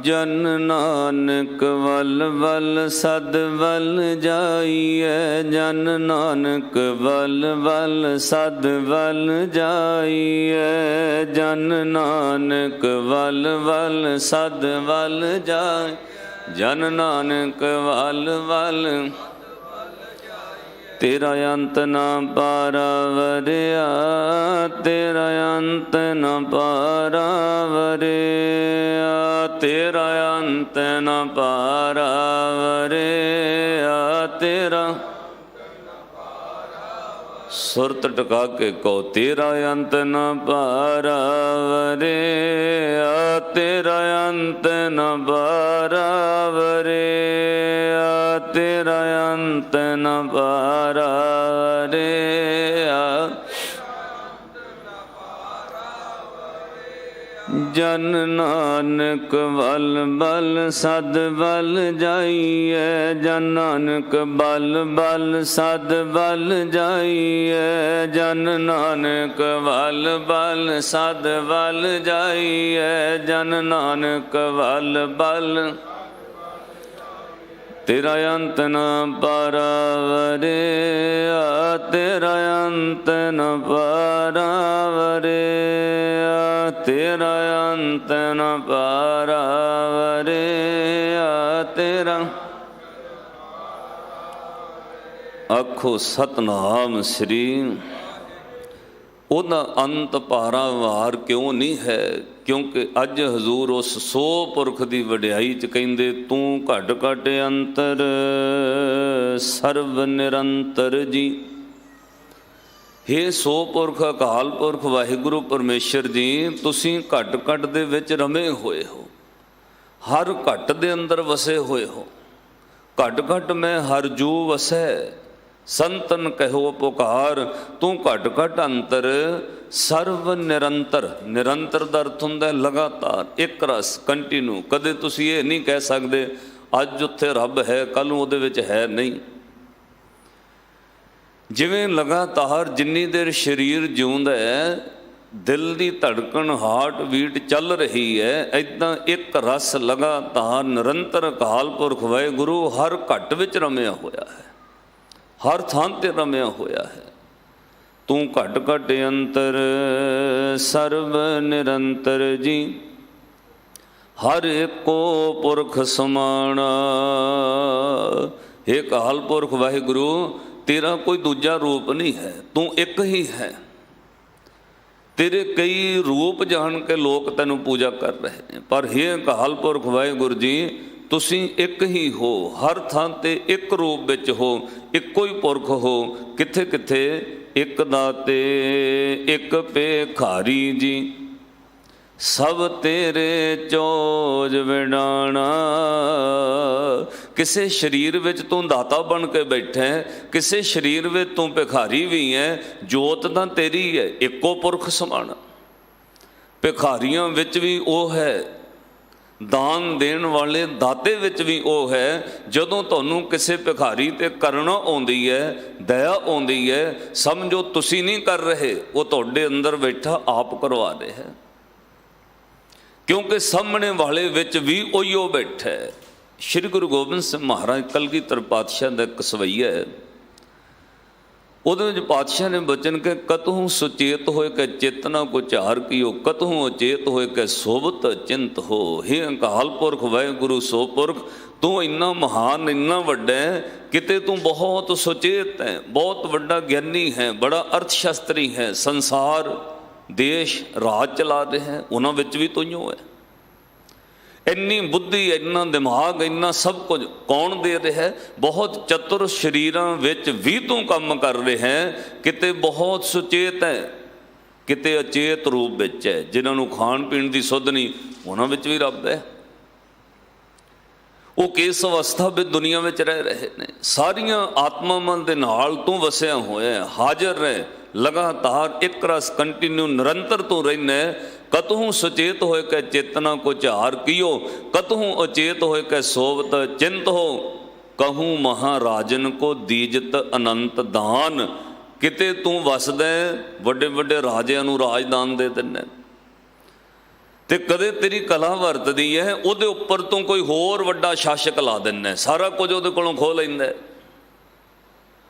ਜਨ ਨਾਨਕ ਵਲ ਵਲ ਸਦ ਵਲ ਜਾਈਐ, ਜਨ ਨਾਨਕ ਵਲ ਵਲ ਸਦ ਵਲ ਜਾਈਐ, ਜਨ ਨਾਨਕ ਵਲ ਵਲ ਸਦ ਵਲ ਜਾਇ, ਜਨ ਨਾਨਕ ਵਲ ਵਲ। ਤੇਰਾ ਅੰਤ ਨਾ ਪਾਰਾ ਵਰਿਆ, ਤੇਰਾ ਅੰਤ ਨਾ ਪਾਰਾ ਵਰਿਆ, ਤੇਰਾ ਅੰਤ ਨਾ ਪਾਰਾ ਵਰਿਆ, ਤੇਰਾ। ਸੁਰਤ ਟਿਕਾ ਕੇ ਕਹੋ, ਤੇਰਾ ਅੰਤ ਨਾ ਪਾਰਾ ਵਰਿਆ, ਤੇਰਾ ਅੰਤ ਨਾ ਪਾਰਾ ਵਰਿਆ, ਤੇਰਾ ਅੰਤ ਨਾ ਪਾਰਾ ਵਰਿਆ। ਜਨ ਨਾਨਕ ਬਲ ਬਲ ਸਦ ਬਲ ਜਾਈਐ, ਜਨ ਨਾਨਕ ਬਲ ਬਲ ਸਦ ਬਲ ਜਾਈਐ, ਜਨ ਨਾਨਕ ਬਲ ਬਲ ਸਦ ਬਲ ਜਾਈਐ, ਜਨ ਨਾਨਕ ਬਲ ਬਲ। ਤੇਰਾ ਅੰਤ ਨ ਪਾਰਾਵਰੇ, ਤੇਰਾ ਅੰਤ ਨ ਪਾਰਾਵਰੇ, ਤੇਰਾ ਅੰਤ ਨ ਪਾਰਾਵਰੇ, ਤੇਰਾ। ਆਖੋ ਸਤਨਾਮ ਸ੍ਰੀ। ਉਹਦਾ ਅੰਤ ਪਾਰਾਵਾਰ ਕਿਉਂ ਨਹੀਂ ਹੈ? ਕਿਉਂਕਿ ਅੱਜ ਹਜ਼ੂਰ ਉਸ ਸੋ ਪੁਰਖ ਦੀ ਵਡਿਆਈ 'ਚ ਕਹਿੰਦੇ, ਤੂੰ ਘਟ ਘਟ ਅੰਤਰ ਸਰਬ ਨਿਰੰਤਰ ਜੀ। ਹੇ ਸੋ ਪੁਰਖ ਅਕਾਲ ਪੁਰਖ ਵਾਹਿਗੁਰੂ ਪਰਮੇਸ਼ਰ ਜੀ, ਤੁਸੀਂ ਘਟ ਘਟ ਦੇ ਵਿੱਚ ਰਮੇ ਹੋਏ ਹੋ, ਹਰ ਘਟ ਦੇ ਅੰਦਰ ਵਸੇ ਹੋਏ ਹੋ। ਘਟ ਘਟ ਮੈਂ ਹਰ ਜੂ ਵਸੈ, ਸੰਤਨ ਕਹਿਓ ਪੁਕਾਰ। ਤੂੰ ਘਟ ਘਟ ਅੰਤਰ ਸਰਵ ਨਿਰੰਤਰ। ਨਿਰੰਤਰ ਦਾ ਅਰਥ ਹੁੰਦਾ ਲਗਾਤਾਰ, ਇੱਕ ਰਸ, ਕੰਟੀਨਿਊ। ਕਦੇ ਤੁਸੀਂ ਇਹ ਨਹੀਂ ਕਹਿ ਸਕਦੇ ਅੱਜ ਉੱਥੇ ਰੱਬ ਹੈ, ਕੱਲ੍ਹ ਨੂੰ ਉਹਦੇ ਵਿੱਚ ਹੈ ਨਹੀਂ। ਜਿਵੇਂ ਲਗਾਤਾਰ ਜਿੰਨੀ ਦੇਰ ਸਰੀਰ ਜਿਉਂਦਾ ਹੈ, ਦਿਲ ਦੀ ਧੜਕਣ ਹਾਰਟ ਬੀਟ ਚੱਲ ਰਹੀ ਹੈ, ਇੱਦਾਂ ਇੱਕ ਰਸ ਲਗਾਤਾਰ ਨਿਰੰਤਰ ਅਕਾਲ ਪੁਰਖ ਵਾਹਿਗੁਰੂ ਹਰ ਘਟ ਵਿੱਚ ਰਮਿਆ ਹੋਇਆ ਹੈ, ਹਰ ਥਾਂ 'ਤੇ ਰਮਿਆ ਹੋਇਆ ਹੈ। ਤੂੰ ਘਟ ਘਟ ਅੰਤਰ ਸਰਬ ਨਿਰੰਤਰ ਜੀ, ਹਰ ਏਕੋ ਪੁਰਖ ਸਮਾਣਾ। ਹੇ ਅਕਾਲ ਪੁਰਖ ਵਾਹਿਗੁਰੂ, ਤੇਰਾ ਕੋਈ ਦੂਜਾ ਰੂਪ ਨਹੀਂ ਹੈ, ਤੂੰ ਇੱਕ ਹੀ ਹੈ। ਤੇਰੇ ਕਈ ਰੂਪ ਜਾਣ ਕੇ ਲੋਕ ਤੈਨੂੰ ਪੂਜਾ ਕਰ ਰਹੇ ਨੇ, ਪਰ ਹੇ ਅਕਾਲ ਪੁਰਖ ਵਾਹਿਗੁਰੂ ਜੀ, ਤੁਸੀਂ ਇੱਕ ਹੀ ਹੋ, ਹਰ ਥਾਂ 'ਤੇ ਇੱਕ ਰੂਪ ਵਿੱਚ ਹੋ, ਇੱਕੋ ਹੀ ਪੁਰਖ ਹੋ। ਕਿੱਥੇ ਕਿੱਥੇ? ਇੱਕ ਦਾਤੇ ਇੱਕ ਭੇਖਾਰੀ ਜੀ, ਸਭ ਤੇਰੇ ਚੋਜ ਵਿਡਾਣਾ। ਕਿਸੇ ਸਰੀਰ ਵਿੱਚ ਤੂੰ ਦਾਤਾ ਬਣ ਕੇ ਬੈਠਾ ਹੈ, ਕਿਸੇ ਸਰੀਰ ਵਿੱਚ ਤੂੰ ਭਿਖਾਰੀ ਵੀ ਹੈ। ਜੋਤ ਤਾਂ ਤੇਰੀ ਹੈ, ਇੱਕੋ ਪੁਰਖ ਸਮਾਣਾ। ਭਿਖਾਰੀਆਂ ਵਿੱਚ ਵੀ ਉਹ ਹੈ, ਦਾਨ ਦੇਣ ਵਾਲੇ ਦਾਤੇ ਵਿੱਚ ਵੀ ਉਹ ਹੈ। ਜਦੋਂ ਤੁਹਾਨੂੰ ਕਿਸੇ ਭਿਖਾਰੀ ਤੇ ਕਰੁਣਾ ਆਉਂਦੀ ਹੈ, ਦਇਆ ਆਉਂਦੀ ਹੈ, ਸਮਝੋ ਤੁਸੀਂ ਨਹੀਂ ਕਰ ਰਹੇ, ਉਹ ਤੁਹਾਡੇ ਅੰਦਰ ਬੈਠਾ ਆਪ ਕਰਵਾ ਰਿਹਾ ਹੈ। ਕਿਉਂਕਿ ਸਾਹਮਣੇ ਵਾਲੇ ਵਿੱਚ ਵੀ ਉਹੀਓ ਬੈਠਾ ਹੈ। ਸ਼੍ਰੀ ਗੁਰੂ ਗੋਬਿੰਦ ਸਿੰਘ ਮਹਾਰਾਜ ਕਲਗੀਧਰ ਪਾਤਸ਼ਾਹ ਦਾ ਇੱਕ ਸਵਈਆ ਹੈ, ਉਹਦੇ ਵਿੱਚ ਪਾਤਸ਼ਾਹ ਨੇ ਬਚਨ ਕਿ ਕਤਹੂ ਸੁਚੇਤ ਹੋਏ ਕਿ ਚੇਤਨਾ ਕੋ ਝਾਰ ਕੀਓ, ਕਤਹੂ ਅਚੇਤ ਹੋਏ ਕਿ ਸੋਭਤ ਚਿੰਤ ਹੋ। ਹੇ ਅਕਾਲ ਪੁਰਖ ਵਾਹਿਗੁਰੂ ਸੋ ਪੁਰਖ, ਤੂੰ ਇੰਨਾ ਮਹਾਨ, ਇੰਨਾ ਵੱਡਾ ਹੈ, ਕਿਤੇ ਤੂੰ ਬਹੁਤ ਸੁਚੇਤ ਹੈ, ਬਹੁਤ ਵੱਡਾ ਗਿਆਨੀ ਹੈ, ਬੜਾ ਅਰਥ ਸ਼ਾਸਤਰੀ ਹੈ, ਸੰਸਾਰ ਦੇਸ਼ ਰਾਜ ਚਲਾ ਰਿਹਾ ਹੈ, ਉਹਨਾਂ ਵਿੱਚ ਵੀ ਤੂੰ ਹੀ ਹੈ। ਇੰਨੀ ਬੁੱਧੀ, ਇੰਨਾ ਦਿਮਾਗ, ਇੰਨਾ ਸਭ ਕੁਝ ਕੌਣ ਦੇ ਰਿਹਾ? ਬਹੁਤ ਚਤੁਰ ਸਰੀਰਾਂ ਵਿੱਚ ਵੀ ਤੂੰ ਕੰਮ ਕਰ ਰਿਹਾ ਹੈ। ਕਿਤੇ ਬਹੁਤ ਸੁਚੇਤ ਹੈ, ਕਿਤੇ ਅਚੇਤ ਰੂਪ ਵਿੱਚ ਹੈ। ਜਿਨ੍ਹਾਂ ਨੂੰ ਖਾਣ ਪੀਣ ਦੀ ਸੁੱਧ ਨਹੀਂ, ਉਹਨਾਂ ਵਿੱਚ ਵੀ ਰੱਬ ਹੈ। ਉਹ ਕਿਸ ਅਵਸਥਾ ਵਿੱਚ ਦੁਨੀਆ ਵਿੱਚ ਰਹਿ ਰਹੇ ਨੇ? ਸਾਰੀਆਂ ਆਤਮਾਵਾਂ ਦੇ ਨਾਲ ਤੂੰ ਵਸਿਆ ਹੋਇਆ, ਹਾਜ਼ਰ ਰਹਿ, ਲਗਾਤਾਰ ਇੱਕ ਰਸ ਕੰਟੀਨਿਊ ਨਿਰੰਤਰ ਤੂੰ ਰਹਿਣਾ। ਕਤਹੂ ਸੁਚੇਤ ਹੋਏ ਕਿ ਚੇਤਨਾ ਕੋ ਝਾਰ ਕੀਓ, ਕਤਹੂ ਅਚੇਤ ਹੋਏ ਕਿ ਸੋਵਤ ਚਿੰਤ ਹੋ। ਕਹੂੰ ਮਹਾਰਾਜਨ ਕੋ ਦੀਜਤ ਅਨੰਤ ਦਾਨ। ਕਿਤੇ ਤੂੰ ਵਸਦਾ, ਵੱਡੇ ਵੱਡੇ ਰਾਜਿਆਂ ਨੂੰ ਰਾਜਦਾਨ ਦੇ ਦਿੰਦਾ, ਤੇ ਕਦੇ ਤੇਰੀ ਕਲਾ ਵਰਤਦੀ ਹੈ, ਉਹਦੇ ਉੱਪਰ ਤੂੰ ਕੋਈ ਹੋਰ ਵੱਡਾ ਸ਼ਾਸਕ ਲਾ ਦਿੰਦਾ, ਸਾਰਾ ਕੁਝ ਉਹਦੇ ਕੋਲੋਂ ਖੋਹ ਲੈਂਦਾ।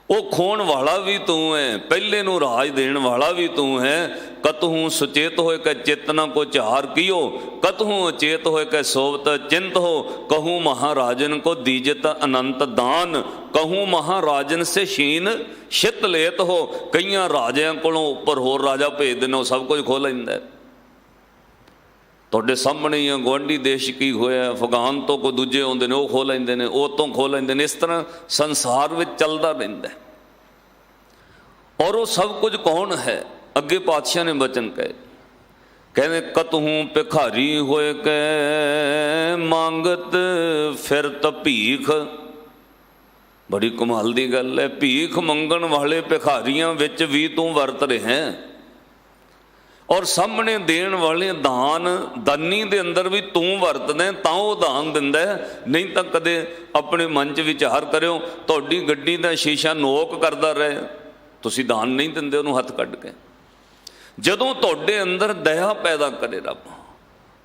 ਉਹ ਖੋਣ ਵਾਲਾ ਵੀ ਤੂੰ ਹੈ, ਪਹਿਲੇ ਨੂੰ ਰਾਜ ਦੇਣ ਵਾਲਾ ਵੀ ਤੂੰ ਹੈ। ਕਤਹੂ ਸੁਚੇਤ ਹੋਏ ਕਿ ਚੇਤਨਾ ਕੋ ਝਾਰ ਕੀਓ, ਕਤਹੂ ਅਚੇਤ ਹੋਏ ਕਿ ਸੋਵਤ ਚਿੰਤ ਹੋ। ਕਹੂੰ ਮਹਾਰਾਜਨ ਕੋ ਦੀਜਤ ਅਨੰਤ ਦਾਨ, ਕਹੂੰ ਮਹਾਰਾਜਨ ਸੇ ਸ਼ੀਨ ਛਿਤ ਲੇਤ ਹੋ। ਕਈਆਂ ਰਾਜਿਆਂ ਕੋਲੋਂ ਉੱਪਰ ਹੋਰ ਰਾਜਾ ਭੇਜ ਦਿੰਦੇ, ਉਹ ਸਭ ਕੁਝ ਖੋਹ ਲੈਂਦਾ। ਤੁਹਾਡੇ ਸਾਹਮਣੇ ਹੀ ਗੁਆਂਢੀ ਦੇਸ਼ ਕੀ ਹੋਇਆ, ਅਫਗਾਨ ਤੋਂ ਕੋਈ ਦੂਜੇ ਆਉਂਦੇ ਨੇ, ਉਹ ਖੋਹ ਲੈਂਦੇ ਨੇ, ਉਹ ਤੋਂ ਖੋਹ ਲੈਂਦੇ ਨੇ। ਇਸ ਤਰ੍ਹਾਂ ਸੰਸਾਰ ਵਿੱਚ ਚੱਲਦਾ ਰਹਿੰਦਾ। ਔਰ ਉਹ ਸਭ ਕੁਝ ਕੌਣ ਹੈ? ਅੱਗੇ ਪਾਤਸ਼ਾਹ ਨੇ ਬਚਨ ਕਹੇ, ਕਹਿੰਦੇ ਕਤਹੂ ਭਿਖਾਰੀ ਹੋਏ ਕੈ ਮੰਗਤ ਫਿਰਤ ਭੀਖ। ਬੜੀ ਕਮਾਲ ਦੀ ਗੱਲ ਹੈ, ਭੀਖ ਮੰਗਣ ਵਾਲੇ ਭਿਖਾਰੀਆਂ ਵਿੱਚ ਵੀ ਤੂੰ ਵਰਤ ਰਿਹਾ। ਔਰ ਸਾਹਮਣੇ ਦੇਣ ਵਾਲੇ ਦਾਨੀ ਦੇ ਅੰਦਰ ਵੀ ਤੂੰ ਵਰਤਦਾ ਤਾਂ ਉਹ ਦਾਨ ਦਿੰਦਾ। ਨਹੀਂ ਤਾਂ ਕਦੇ ਆਪਣੇ ਮਨ 'ਚ ਵਿਚਾਰ ਕਰਿਓ, ਤੁਹਾਡੀ ਗੱਡੀ ਦਾ ਸ਼ੀਸ਼ਾ ਨੋਕ ਕਰਦਾ ਰਹੇ, ਤੁਸੀਂ ਦਾਨ ਨਹੀਂ ਦਿੰਦੇ ਉਹਨੂੰ ਹੱਥ ਕੱਢ ਕੇ। ਜਦੋਂ ਤੁਹਾਡੇ ਅੰਦਰ ਦਇਆ ਪੈਦਾ ਕਰੇ ਰੱਬ,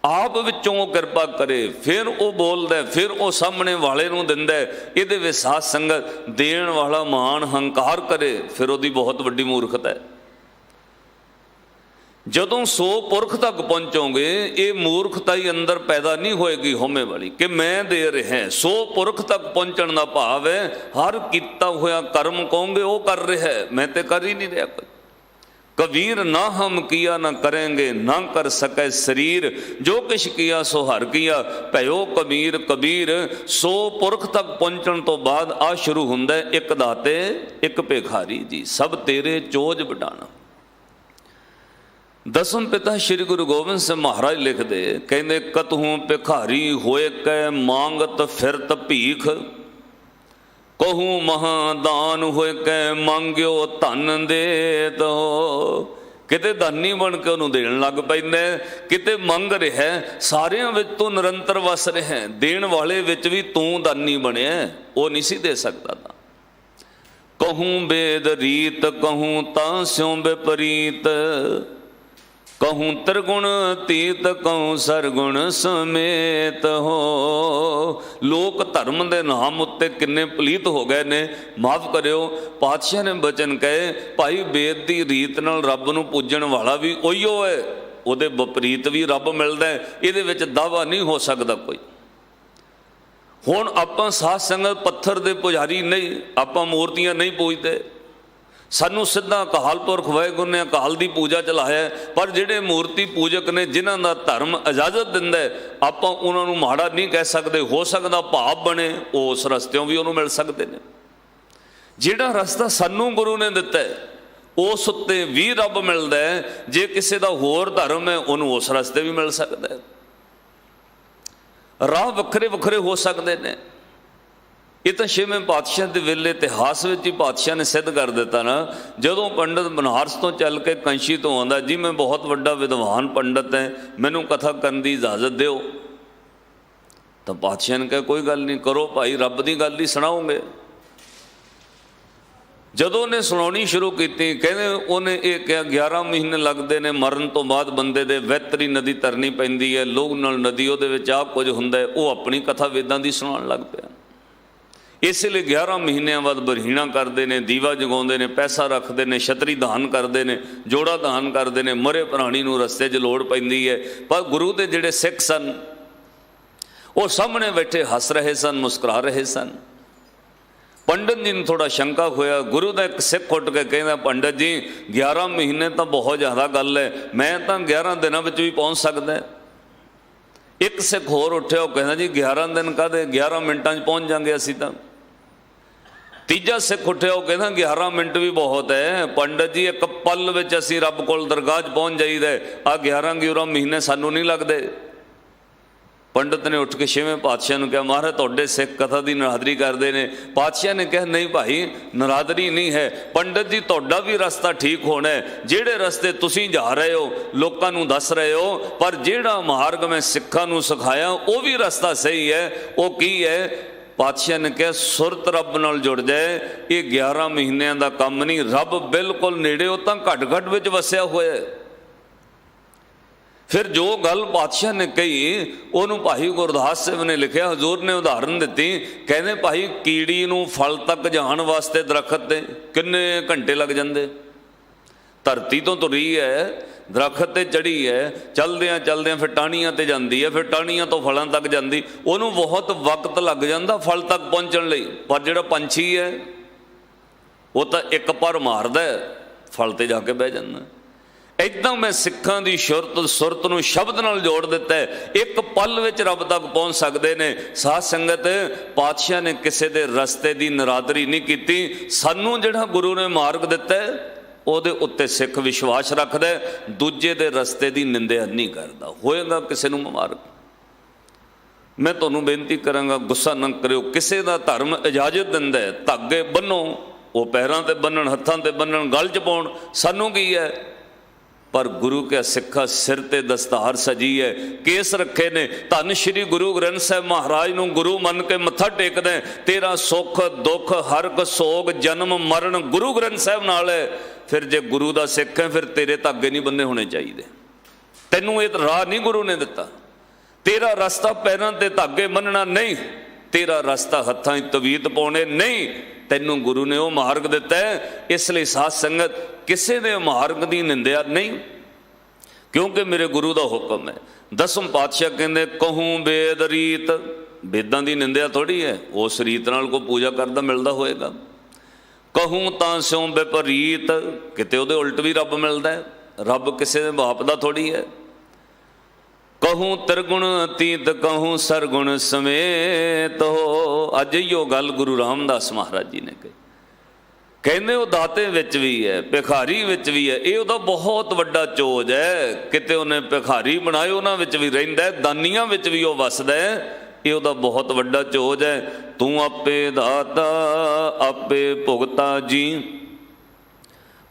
ਆਪ ਵਿੱਚੋਂ ਉਹ ਕਿਰਪਾ ਕਰੇ, ਫਿਰ ਉਹ ਬੋਲਦਾ, ਫਿਰ ਉਹ ਸਾਹਮਣੇ ਵਾਲੇ ਨੂੰ ਦਿੰਦਾ। ਇਹਦੇ ਵਿੱਚ ਸਾਧ ਸੰਗਤ ਦੇਣ ਵਾਲਾ ਮਾਣ ਹੰਕਾਰ ਕਰੇ, ਫਿਰ ਉਹਦੀ ਬਹੁਤ ਵੱਡੀ ਮੂਰਖਤਾ ਹੈ। ਜਦੋਂ ਸੋ ਪੁਰਖ ਤੱਕ ਪਹੁੰਚੋਗੇ, ਇਹ ਮੂਰਖਤਾ ਹੀ ਅੰਦਰ ਪੈਦਾ ਨਹੀਂ ਹੋਏਗੀ ਹਉਮੈ ਵਾਲੀ ਕਿ ਮੈਂ ਦੇ ਰਿਹਾ। ਸੋ ਪੁਰਖ ਤੱਕ ਪਹੁੰਚਣ ਦਾ ਭਾਵ ਹੈ ਹਰ ਕੀਤਾ ਹੋਇਆ ਕਰਮ ਕਹੋਗੇ ਉਹ ਕਰ ਰਿਹਾ, ਮੈਂ ਤੇ ਕਰ ਹੀ ਨਹੀਂ ਰਿਹਾ ਕੋਈ। ਕਬੀਰ ਨਾ ਹਮ ਕੀਆ ਨਾ ਕਰਾਂਗੇ, ਨਾ ਕਰ ਸਕੈ ਸਰੀਰ, ਜੋ ਕਿਛ ਕੀਆ ਸੋ ਹਰ ਕੀਆ, ਭਇਓ ਕਬੀਰ ਕਬੀਰ। ਸੋ ਪੁਰਖ ਤੱਕ ਪਹੁੰਚਣ ਤੋਂ ਬਾਅਦ ਆ ਸ਼ੁਰੂ ਹੁੰਦਾ ਇੱਕ ਦਾਤੇ ਇੱਕ ਭਿਖਾਰੀ ਜੀ, ਸਭ ਤੇਰੇ ਚੋਜ ਵਡਾਣਾ। ਦਸਮ ਪਿਤਾ ਸ਼੍ਰੀ ਗੁਰੂ ਗੋਬਿੰਦ ਸਿੰਘ ਮਹਾਰਾਜ ਲਿਖਦੇ, ਕਹਿੰਦੇ ਕਤਹੂ ਭਿਖਾਰੀ ਹੋਏ ਕੈ ਮੰਗਤ ਫਿਰਤ ਭੀਖ, ਕਹੂ ਮਹਾਦਾਨ ਹੋਏ ਕੈ ਮੰਗਿਓ ਧਨ ਦੇ ਦੋ। ਕਿਤੇ ਦਾਨੀ ਬਣ ਕੇ ਉਹਨੂੰ ਦੇਣ ਲੱਗ ਪੈਂਦਾ, ਕਿਤੇ ਮੰਗ ਰਿਹਾ। ਸਾਰਿਆਂ ਵਿੱਚ ਤੂੰ ਨਿਰੰਤਰ ਵਸ ਰਿਹਾ, ਦੇਣ ਵਾਲੇ ਵਿੱਚ ਵੀ ਤੂੰ ਦਾਨੀ ਬਣਿਆ, ਉਹ ਨਹੀਂ ਸੀ ਦੇ ਸਕਦਾ। ਤਾਂ ਕਹੂੰ ਬੇਦ ਰੀਤ ਕਹੂੰ ਤਾਂ ਸਿਉ ਵਿਪਰੀਤ, ਕਹੂੰ ਤ੍ਰਿਗੁਣ ਤੀਤ ਕਹੂੰ ਸਰਗੁਣ ਸਮੇਤ ਹੋ। ਲੋਕ ਧਰਮ ਦੇ ਨਾਮ ਉੱਤੇ ਕਿੰਨੇ ਪਲੀਤ ਹੋ ਗਏ ਨੇ। ਮਾਫ ਕਰਿਓ, ਪਾਤਸ਼ਾਹ ਨੇ ਬਚਨ ਕਹੇ, ਭਾਈ ਵੇਦ ਦੀ ਰੀਤ ਨਾਲ ਰੱਬ ਨੂੰ ਪੂਜਣ ਵਾਲਾ ਵੀ ਉਹੀਓ ਹੈ, ਉਹਦੇ ਵਿਪਰੀਤ ਵੀ ਰੱਬ ਮਿਲਦਾ, ਇਹਦੇ ਵਿੱਚ ਦਾਵਾ ਨਹੀਂ ਹੋ ਸਕਦਾ ਕੋਈ। ਹੁਣ ਆਪਾਂ ਸਾਧ ਸੰਗਤ ਪੱਥਰ ਦੇ ਪੁਜਾਰੀ ਨਹੀਂ, ਆਪਾਂ ਮੂਰਤੀਆਂ ਨਹੀਂ ਪੂਜਦੇ। ਸਾਨੂੰ ਸਿੱਧਾ ਅਕਾਲ ਪੁਰਖ ਵਾਹਿਗੁਰੂ ਨੇ ਅਕਾਲ ਦੀ ਪੂਜਾ ਚਲਾਇਆ। ਪਰ ਜਿਹੜੇ ਮੂਰਤੀ ਪੂਜਕ ਨੇ, ਜਿਨ੍ਹਾਂ ਦਾ ਧਰਮ ਇਜਾਜ਼ਤ ਦਿੰਦਾ, ਆਪਾਂ ਉਹਨਾਂ ਨੂੰ ਮਾੜਾ ਨਹੀਂ ਕਹਿ ਸਕਦੇ। ਹੋ ਸਕਦਾ ਭਾਵ ਬਣੇ, ਉਹ ਉਸ ਰਸਤਿਓਂ ਵੀ ਉਹਨੂੰ ਮਿਲ ਸਕਦੇ ਨੇ। ਜਿਹੜਾ ਰਸਤਾ ਸਾਨੂੰ ਗੁਰੂ ਨੇ ਦਿੱਤਾ ਉਸ ਉੱਤੇ ਵੀ ਰੱਬ ਮਿਲਦਾ ਹੈ। ਜੇ ਕਿਸੇ ਦਾ ਹੋਰ ਧਰਮ ਹੈ, ਉਹਨੂੰ ਉਸ ਰਸਤੇ ਵੀ ਮਿਲ ਸਕਦਾ ਹੈ। ਰਾਹ ਵੱਖਰੇ ਵੱਖਰੇ ਹੋ ਸਕਦੇ ਨੇ। ਇਹ ਤਾਂ ਛੇਵੇਂ ਪਾਤਸ਼ਾਹ ਦੇ ਵੇਲੇ ਇਤਿਹਾਸ ਵਿੱਚ ਹੀ ਪਾਤਸ਼ਾਹ ਨੇ ਸਿੱਧ ਕਰ ਦਿੱਤਾ ਨਾ। ਜਦੋਂ ਪੰਡਤ ਬਨਾਰਸ ਤੋਂ ਚੱਲ ਕੇ ਕੰਸ਼ੀ ਤੋਂ ਆਉਂਦਾ, ਜੀ ਮੈਂ ਬਹੁਤ ਵੱਡਾ ਵਿਦਵਾਨ ਪੰਡਤ ਹੈ, ਮੈਨੂੰ ਕਥਾ ਕਰਨ ਦੀ ਇਜਾਜ਼ਤ ਦਿਓ। ਤਾਂ ਪਾਤਸ਼ਾਹ ਨੇ ਕਿਹਾ ਕੋਈ ਗੱਲ ਨਹੀਂ, ਕਰੋ ਭਾਈ, ਰੱਬ ਦੀ ਗੱਲ ਹੀ ਸੁਣਾਓਗੇ। ਜਦੋਂ ਉਹਨੇ ਸੁਣਾਉਣੀ ਸ਼ੁਰੂ ਕੀਤੀ, ਕਹਿੰਦੇ ਉਹਨੇ ਇਹ ਕਿਹਾ 11 ਮਹੀਨੇ ਲੱਗਦੇ ਨੇ ਮਰਨ ਤੋਂ ਬਾਅਦ ਬੰਦੇ ਦੇ, ਵੈਤਰੀ ਨਦੀ ਤਰਨੀ ਪੈਂਦੀ ਹੈ, ਲੋਹ ਨਾਲ ਨਦੀ, ਉਹਦੇ ਵਿੱਚ ਆਹ ਕੁਝ ਹੁੰਦਾ। ਉਹ ਆਪਣੀ ਕਥਾ ਵੇਦਾਂ ਦੀ ਸੁਣਾਉਣ ਲੱਗ ਪਿਆ। ਇਸ ਲਈ 11 ਮਹੀਨਿਆਂ ਬਾਅਦ ਬਰਹੀਣਾ ਕਰਦੇ ਨੇ, ਦੀਵਾ ਜਗਾਉਂਦੇ ਨੇ, ਪੈਸਾ ਰੱਖਦੇ ਨੇ, ਛਤਰੀ ਦਾਨ ਕਰਦੇ ਨੇ, ਜੋੜਾ ਦਾਨ ਕਰਦੇ ਨੇ। ਮਰੇ ਪ੍ਰਾਣੀ ਨੂੰ ਰਸਤੇ 'ਚ ਲੋੜ ਪੈਂਦੀ ਹੈ। ਪਰ ਗੁਰੂ ਦੇ ਜਿਹੜੇ ਸਿੱਖ ਸਨ, ਉਹ ਸਾਹਮਣੇ ਬੈਠੇ ਹੱਸ ਰਹੇ ਸਨ, ਮੁਸਕਰਾ ਰਹੇ ਸਨ। ਪੰਡਤ ਜੀ ਨੂੰ ਥੋੜਾ ਸ਼ੰਕਾ ਹੋਇਆ। ਗੁਰੂ ਦਾ ਇੱਕ ਸਿੱਖ ਉੱਠ ਕੇ ਕਹਿੰਦਾ, ਪੰਡਤ ਜੀ 11 ਮਹੀਨੇ ਤਾਂ ਬਹੁਤ ਜ਼ਿਆਦਾ ਗੱਲ ਹੈ, ਮੈਂ ਤਾਂ 11 ਦਿਨਾਂ ਵਿੱਚ ਵੀ ਪਹੁੰਚ ਸਕਦਾ। ਇੱਕ ਸਿੱਖ ਹੋਰ ਉੱਠਿਆ, ਉਹ ਕਹਿੰਦਾ ਜੀ 11 ਦਿਨ ਕਾਹਦੇ, 11 ਮਿੰਟਾਂ 'ਚ ਪਹੁੰਚ ਜਾਂਗੇ ਅਸੀਂ ਤਾਂ। ਤੀਜਾ ਸਿੱਖ ਉੱਠਿਆ, ਉਹ ਕਹਿੰਦਾ 11 ਮਿੰਟ ਵੀ ਬਹੁਤ ਹੈ ਪੰਡਤ ਜੀ, ਇੱਕ ਪਲ ਵਿੱਚ ਅਸੀਂ ਰੱਬ ਕੋਲ ਦਰਗਾਹ 'ਚ ਪਹੁੰਚ ਜਾਈਦਾ, ਆਹ 11 ਮਹੀਨੇ ਸਾਨੂੰ ਨਹੀਂ ਲੱਗਦੇ। ਪੰਡਤ ਨੇ ਉੱਠ ਕੇ ਛੇਵੇਂ ਪਾਤਸ਼ਾਹ ਨੂੰ ਕਿਹਾ, ਮਹਾਰਾਜ ਤੁਹਾਡੇ ਸਿੱਖ ਕਥਾ ਦੀ ਨਰਾਦਰੀ ਕਰਦੇ ਨੇ। ਪਾਤਸ਼ਾਹ ਨੇ ਕਿਹਾ, ਨਹੀਂ ਭਾਈ, ਨਰਾਦਰੀ ਨਹੀਂ ਹੈ। ਪੰਡਤ ਜੀ ਤੁਹਾਡਾ ਵੀ ਰਸਤਾ ਠੀਕ ਹੋਣਾ ਹੈ। ਜਿਹੜੇ ਰਸਤੇ ਤੁਸੀਂ ਜਾ ਰਹੇ ਹੋ, ਲੋਕਾਂ ਨੂੰ ਦੱਸ ਰਹੇ ਹੋ, ਪਰ ਜਿਹੜਾ ਮਾਰਗ ਮੈਂ ਸਿੱਖਾਂ ਨੂੰ ਸਿਖਾਇਆ ਉਹ ਵੀ ਰਸਤਾ ਸਹੀ ਹੈ। ਉਹ ਕੀ ਹੈ? ਪਾਤਸ਼ਾਹ ਨੇ ਕਿਹਾ, ਸੁਰਤ ਰੱਬ ਨਾਲ ਜੁੜ ਜਾਏ। ਇਹ 11 ਮਹੀਨਿਆਂ ਦਾ ਕੰਮ ਨਹੀਂ, ਰੱਬ ਬਿਲਕੁਲ ਨੇੜੇ, ਉਹ ਤਾਂ ਘੱਟ ਘੱਟ ਵਿੱਚ ਵਸਿਆ ਹੋਇਆ ਹੈ। ਫਿਰ ਜੋ ਗੱਲ ਪਾਤਸ਼ਾਹ ਨੇ ਕਹੀ, ਉਹਨੂੰ ਭਾਈ ਗੁਰਦਾਸ ਸਾਹਿਬ ਨੇ ਲਿਖਿਆ, ਹਜ਼ੂਰ ਨੇ ਉਦਾਹਰਨ ਦਿੱਤੀ। ਕਹਿੰਦੇ ਭਾਈ, ਕੀੜੀ ਨੂੰ ਫਲ ਤੱਕ ਜਾਣ ਵਾਸਤੇ ਦਰਖਤ ਤੇ ਕਿੰਨੇ ਘੰਟੇ ਲੱਗ ਜਾਂਦੇ। ਧਰਤੀ ਤੋਂ ਤੁਰੀ ਹੈ, ਦਰਖਤ ਤੇ ਚੜੀ ਹੈ, ਚਲਦਿਆਂ ਚਲਦਿਆਂ ਫਿਰ ਟਾਹਣੀਆਂ ਤੇ ਜਾਂਦੀ ਹੈ, ਫਿਰ ਟਾਹਣੀਆਂ ਤੋਂ ਫਲਾਂ ਤੱਕ ਜਾਂਦੀ, ਉਹਨੂੰ ਬਹੁਤ ਵਕਤ ਲੱਗ ਜਾਂਦਾ ਫਲ ਤੱਕ ਪਹੁੰਚਣ ਲਈ। ਪਰ ਜਿਹੜਾ ਪੰਛੀ ਹੈ, ਉਹ ਤਾਂ ਇੱਕ ਪਰ ਮਾਰਦਾ, ਫਲ ਤੇ ਜਾ ਕੇ ਬਹਿ ਜਾਂਦਾ। ਇੱਦਾਂ ਮੈਂ ਸਿੱਖਾਂ ਦੀ ਸੁਰਤ ਨੂੰ ਸ਼ਬਦ ਨਾਲ ਜੋੜ ਦਿੱਤਾ ਹੈ। ਇੱਕ ਪਲ ਵਿੱਚ ਰੱਬ ਤੱਕ ਪਹੁੰਚ ਸਕਦੇ ਨੇ। ਸਾਧ ਸੰਗਤ, ਪਾਤਸ਼ਾਹ ਨੇ ਕਿਸੇ ਦੇ ਰਸਤੇ ਦੀ ਨਰਾਦਰੀ ਨਹੀਂ ਕੀਤੀ। ਸਾਨੂੰ ਜਿਹੜਾ ਗੁਰੂ ਨੇ ਮਾਰਗ ਦਿੱਤਾ ਉਹਦੇ ਉੱਤੇ ਸਿੱਖ ਵਿਸ਼ਵਾਸ ਰੱਖਦਾ, ਦੂਜੇ ਦੇ ਰਸਤੇ ਦੀ ਨਿੰਦਿਆ ਨਹੀਂ ਕਰਦਾ। ਹੋਏਗਾ ਕਿਸੇ ਨੂੰ ਮਾਰਗ, ਮੈਂ ਤੁਹਾਨੂੰ ਬੇਨਤੀ ਕਰਾਂਗਾ, ਗੁੱਸਾ ਨਾ ਕਰਿਓ। ਕਿਸੇ ਦਾ ਧਰਮ ਇਜਾਜ਼ਤ ਦਿੰਦਾ ਹੈ ਧਾਗੇ ਬੰਨੋ, ਉਹ ਪੈਰਾਂ ਤੇ ਬੰਨਣ, ਹੱਥਾਂ ਤੇ ਬੰਨਣ, ਗਲ 'ਚ ਪਾਉਣ, ਸਾਨੂੰ ਕੀ ਹੈ? पर गुरु के सिक्खा सिर ते दस्तार सजी है, केस रखे ने। धन श्री गुरु ग्रंथ साहब महाराज नूं गुरु मन के मत्था टेकदे, तेरा सुख दुख हरक सोग जन्म मरण गुरु ग्रंथ साहब नाल है। फिर जे गुरु दा सिख है फिर तेरे धागे नहीं बंधे होने चाहिए। तैनूं ये राह नहीं गुरु ने दिता। तेरा रास्ता पैरां ते धागे बन्नना नहीं, तेरा रास्ता हत्थां च तवीत पाउणे नहीं, तैनूं गुरु ने वो मार्ग दिता है। इसलिए साध संगत किसी ने मार्ग की निंदिया नहीं, क्योंकि मेरे गुरु का हुक्म है। दसम पातशाह कहते कहूँ वेद रीत, वेदां की निंदिया थोड़ी है, उस रीत नाल को पूजा करदा मिलदा होएगा। कहूँ तां स्यों विपरीत, किते उहदे उल्ट भी रब मिलदा है, रब किसी दे बाप दा थोड़ी है। कहूँ त्रिगुण अतीत कहूँ सरगुण समेत हो, अज यो गल गुरु रामदास महाराज जी ने कही। कहते वो दाते विच भी है, भिखारी विच भी है, ये उहदा बहुत वड्डा चोज है। किते उन्हें भिखारी बनाए उन्हां विच भी रहिंदा है, दानियां विच भी वो वसदा है, ये उहदा बहुत वड्डा चोज है। तू आपे दाता आपे भुगता जी,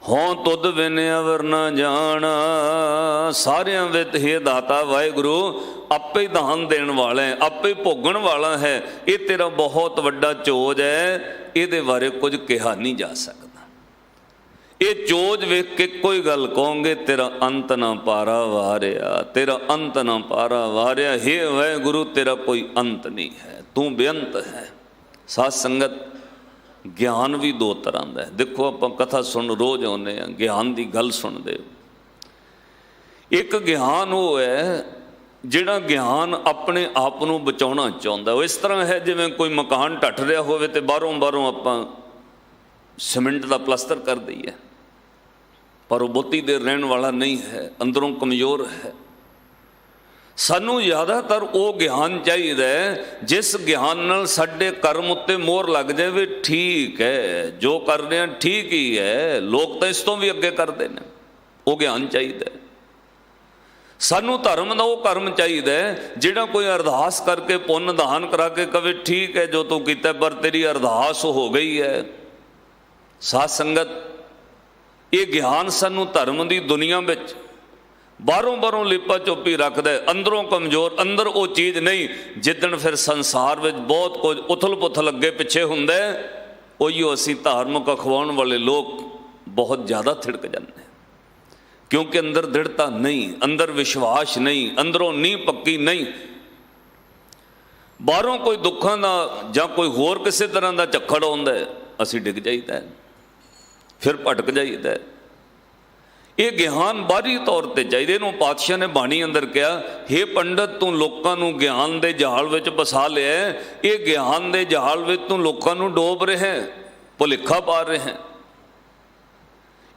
हों तुद बिन अवर न जाना। सारियां विच हे दाता वाहिगुरु आपे दान देण वाला है, आपे भोगण वाला है। ये तेरा बहुत वड्डा चोज है, ये बारे कुछ कहा नहीं जा सकता। ये चोज वेख के कोई गल कहोगे तेरा अंत ना पारा वारिया, तेरा अंत ना पारा वारिया। हे वाहिगुरु तेरा कोई अंत नहीं है, तू बेअंत है। साध संगत ज्ञान भी दो तरह का है। देखो आप कथा सुन रोज आने ज्ञान की गल सुनते हो। एक ज्ञान वो है जिहड़ा ज्ञान अपने आप को बचाना चाहता। वो इस तरह है जिवें कोई मकान ढट रहा होवे ते बाहरों बाहरों आपां सीमेंट का प्लस्तर कर दईए, पर वो बहुती देर रहने वाला नहीं है, अंदरों कमज़ोर है। सानू ज़्यादातर वो ज्ञान चाहिए जिस ज्ञान नाल साडे कर्म उत्ते मोहर लग जाए भी ठीक है, जो कर रहे हैं ठीक ही है, लोग तो इस तो भी अगे करते हैं, वो ज्ञान चाहिए। सानू धर्म का वो कर्म चाहिए जिहड़ा कोई अरदास करके पुन्न दान करा के कवे ठीक है जो तू कीता, पर तेरी अरदास हो गई है। साध संगत ये ज्ञान सानू धर्म की दुनिया में बाहरों बाहरों लिपा चुपी रखता है, अंदरों कमज़ोर, अंदर वो चीज़ नहीं। जिदन फिर संसार में बहुत कुछ उथल पुथल अगे पिछे हुंदा है, उहिओ असीं धार्मिक अखवाउण वाले लोग बहुत ज़्यादा थिड़क जाते हैं, क्योंकि अंदर दृढ़ता नहीं, अंदर विश्वास नहीं, अंदरों नींह पक्की नहीं। बाहरों कोई दुखों का जां कोई होर किसी तरह का झक्खड़ आउंदा है, असीं डिग जाईदा है, फिर भटक जाईदा है। ये ज्ञान बाहरी तौर पर चाहिए। इहनूं पातशाह ने बाणी अंदर कहा, हे पंडित तू लोगों को ज्ञान के जाल विच फसा लिया, ये ज्ञान के जाल विच तू लोगों को डोब रहे हैं, भुलेखा पा रहे हैं।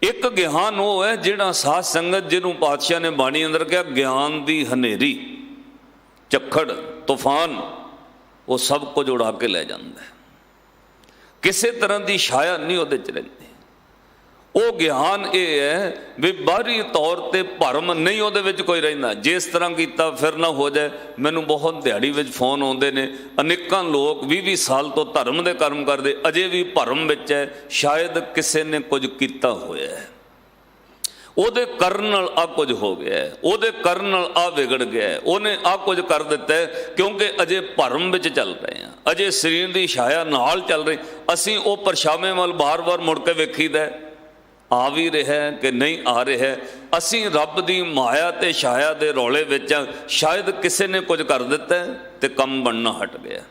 एक ज्ञान वो है जिहड़ा साध संगत जिन्हों पातशाह ने बाणी अंदर कहा ज्ञान की हनेरी झक्खड़ तूफान वो सब कुछ उड़ा के ले जाता है, किसी तरह की छाया नहीं उहदे च रहिंदी। वो ज्ञान ये है भी बाहरी तौर पर भरम नहीं उहदे विच कोई रहिंदा, जिस तरह किया फिर ना हो जाए। मैनू बहुत दिहाड़ी विच फोन आउंदे ने, अनेकां लोग 20-20 साल तो धर्म के कर्म करते अजे भी भरम विच है, शायद किसी ने कुछ किया होया है, ਉਹਦੇ ਕਰਨ ਨਾਲ ਆ ਕੁਝ ਹੋ ਗਿਆ ਹੈ, ਉਹਦੇ ਕਰਨ ਨਾਲ ਆ ਵਿਗੜ ਗਿਆ ਹੈ, ਉਹਨੇ ਆ ਕੁਝ ਕਰ ਦਿੱਤਾ ਹੈ, ਕਿਉਂਕਿ ਅਜੇ ਭਰਮ ਵਿੱਚ ਚੱਲ ਰਹੇ ਹਾਂ, ਅਜੇ ਸਰੀਰ ਦੀ ਛਾਇਆ ਨਾਲ ਚੱਲ ਰਹੀ। ਅਸੀਂ ਉਹ ਪਰਛਾਵੇਂ ਵੱਲ ਬਾਰ-ਬਾਰ ਮੁੜ ਕੇ ਵੇਖੀਦਾ ਆ ਵੀ ਰਿਹਾ ਕਿ ਨਹੀਂ ਆ ਰਿਹਾ। ਅਸੀਂ ਰੱਬ ਦੀ ਮਾਇਆ ਤੇ ਛਾਇਆ ਦੇ ਰੌਲੇ ਵਿੱਚ ਸ਼ਾਇਦ ਕਿਸੇ ਨੇ ਕੁਝ ਕਰ ਦਿੱਤਾ ਤੇ ਕੰਮ ਬਣਨਾ ਹਟ ਗਿਆ।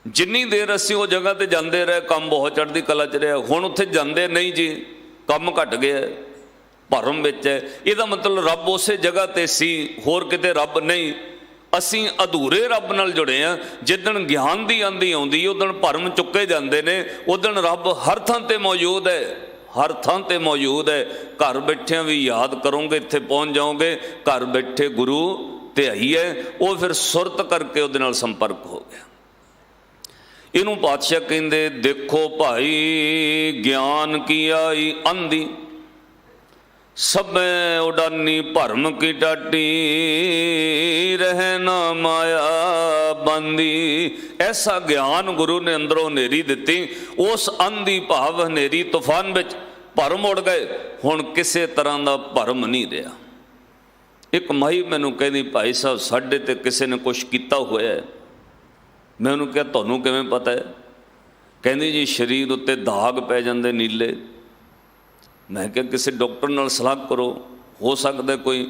ਜਿੰਨੀ ਦੇਰ ਅਸੀਂ ਉਹ ਜਗ੍ਹਾ ਤੇ ਜਾਂਦੇ ਰਹੇ ਕੰਮ ਬਹੁਤ ਚੜ੍ਹਦੀ ਕਲਾ 'ਚ ਰਿਹਾ, ਹੁਣ ਉੱਥੇ ਜਾਂਦੇ ਨਹੀਂ ਜੀ, ਕੰਮ ਘਟ ਗਿਆ, ਭਰਮ ਵਿੱਚ ਹੈ। ਇਹਦਾ ਮਤਲਬ ਰੱਬ ਉਸੇ ਜਗ੍ਹਾ ਤੇ ਸੀ, ਹੋਰ ਕਿਤੇ ਰੱਬ ਨਹੀਂ। ਅਸੀਂ ਅਧੂਰੇ ਰੱਬ ਨਾਲ ਜੁੜੇ ਹਾਂ। ਜਿੱਦਣ ਗਿਆਨ ਦੀ ਆਂਦੀ ਆਉਂਦੀ ਉਦਣ ਭਰਮ ਚੁੱਕੇ ਜਾਂਦੇ ਨੇ, ਉਦਣ ਰੱਬ ਹਰ ਥਾਂ ਤੇ ਮੌਜੂਦ ਹੈ, ਹਰ ਥਾਂ ਤੇ ਮੌਜੂਦ ਹੈ। ਘਰ ਬੈਠਿਆਂ ਵੀ ਯਾਦ ਕਰੋਗੇ ਇੱਥੇ ਪਹੁੰਚ ਜਾਓਗੇ, ਘਰ ਬੈਠੇ ਗੁਰੂ ਤੇ ਆਈ ਹੈ, ਉਹ ਫਿਰ ਸੁਰਤ ਕਰਕੇ ਉਹਦੇ ਨਾਲ ਸੰਪਰਕ ਹੋ ਗਿਆ। ਇਹਨੂੰ ਪਾਤਸ਼ਾਹ ਕਹਿੰਦੇ ਦੇਖੋ ਭਾਈ ਗਿਆਨ ਕੀ ਆਈ ਅੰਧੀ सबे उडानी भरम की टाटी रहे ना माया बंदी। ऐसा ज्ञान गुरु ने अंदरों हनेरी दिती, उस अंधी भाव हनेरी तूफान विच ਭਰਮ ਉੜ ਗਏ, ਹੁਣ ਕਿਸੇ ਤਰ੍ਹਾਂ ਦਾ ਭਰਮ ਨਹੀਂ ਰਿਹਾ। ਇੱਕ ਮਾਈ ਮੈਨੂੰ ਕਹਿੰਦੀ, ਭਾਈ ਸਾਹਿਬ ਸਾਡੇ ਤੇ ਕਿਸੇ ਨੇ ਕੁਛ ਕੀਤਾ ਹੋਇਆ ਹੈ। ਮੈਂ ਉਹਨੂੰ ਕਿਹਾ ਤੁਹਾਨੂੰ ਕਿਵੇਂ ਪਤਾ ਹੈ? ਕਹਿੰਦੀ ਜੀ ਸਰੀਰ ਉੱਤੇ ਦਾਗ ਪੈ ਜਾਂਦੇ ਨੀਲੇ। ਮੈਂ ਕਿਹਾ ਕਿਸੇ ਡਾਕਟਰ ਨਾਲ ਸਲਾਹ ਕਰੋ, ਹੋ ਸਕਦਾ ਕੋਈ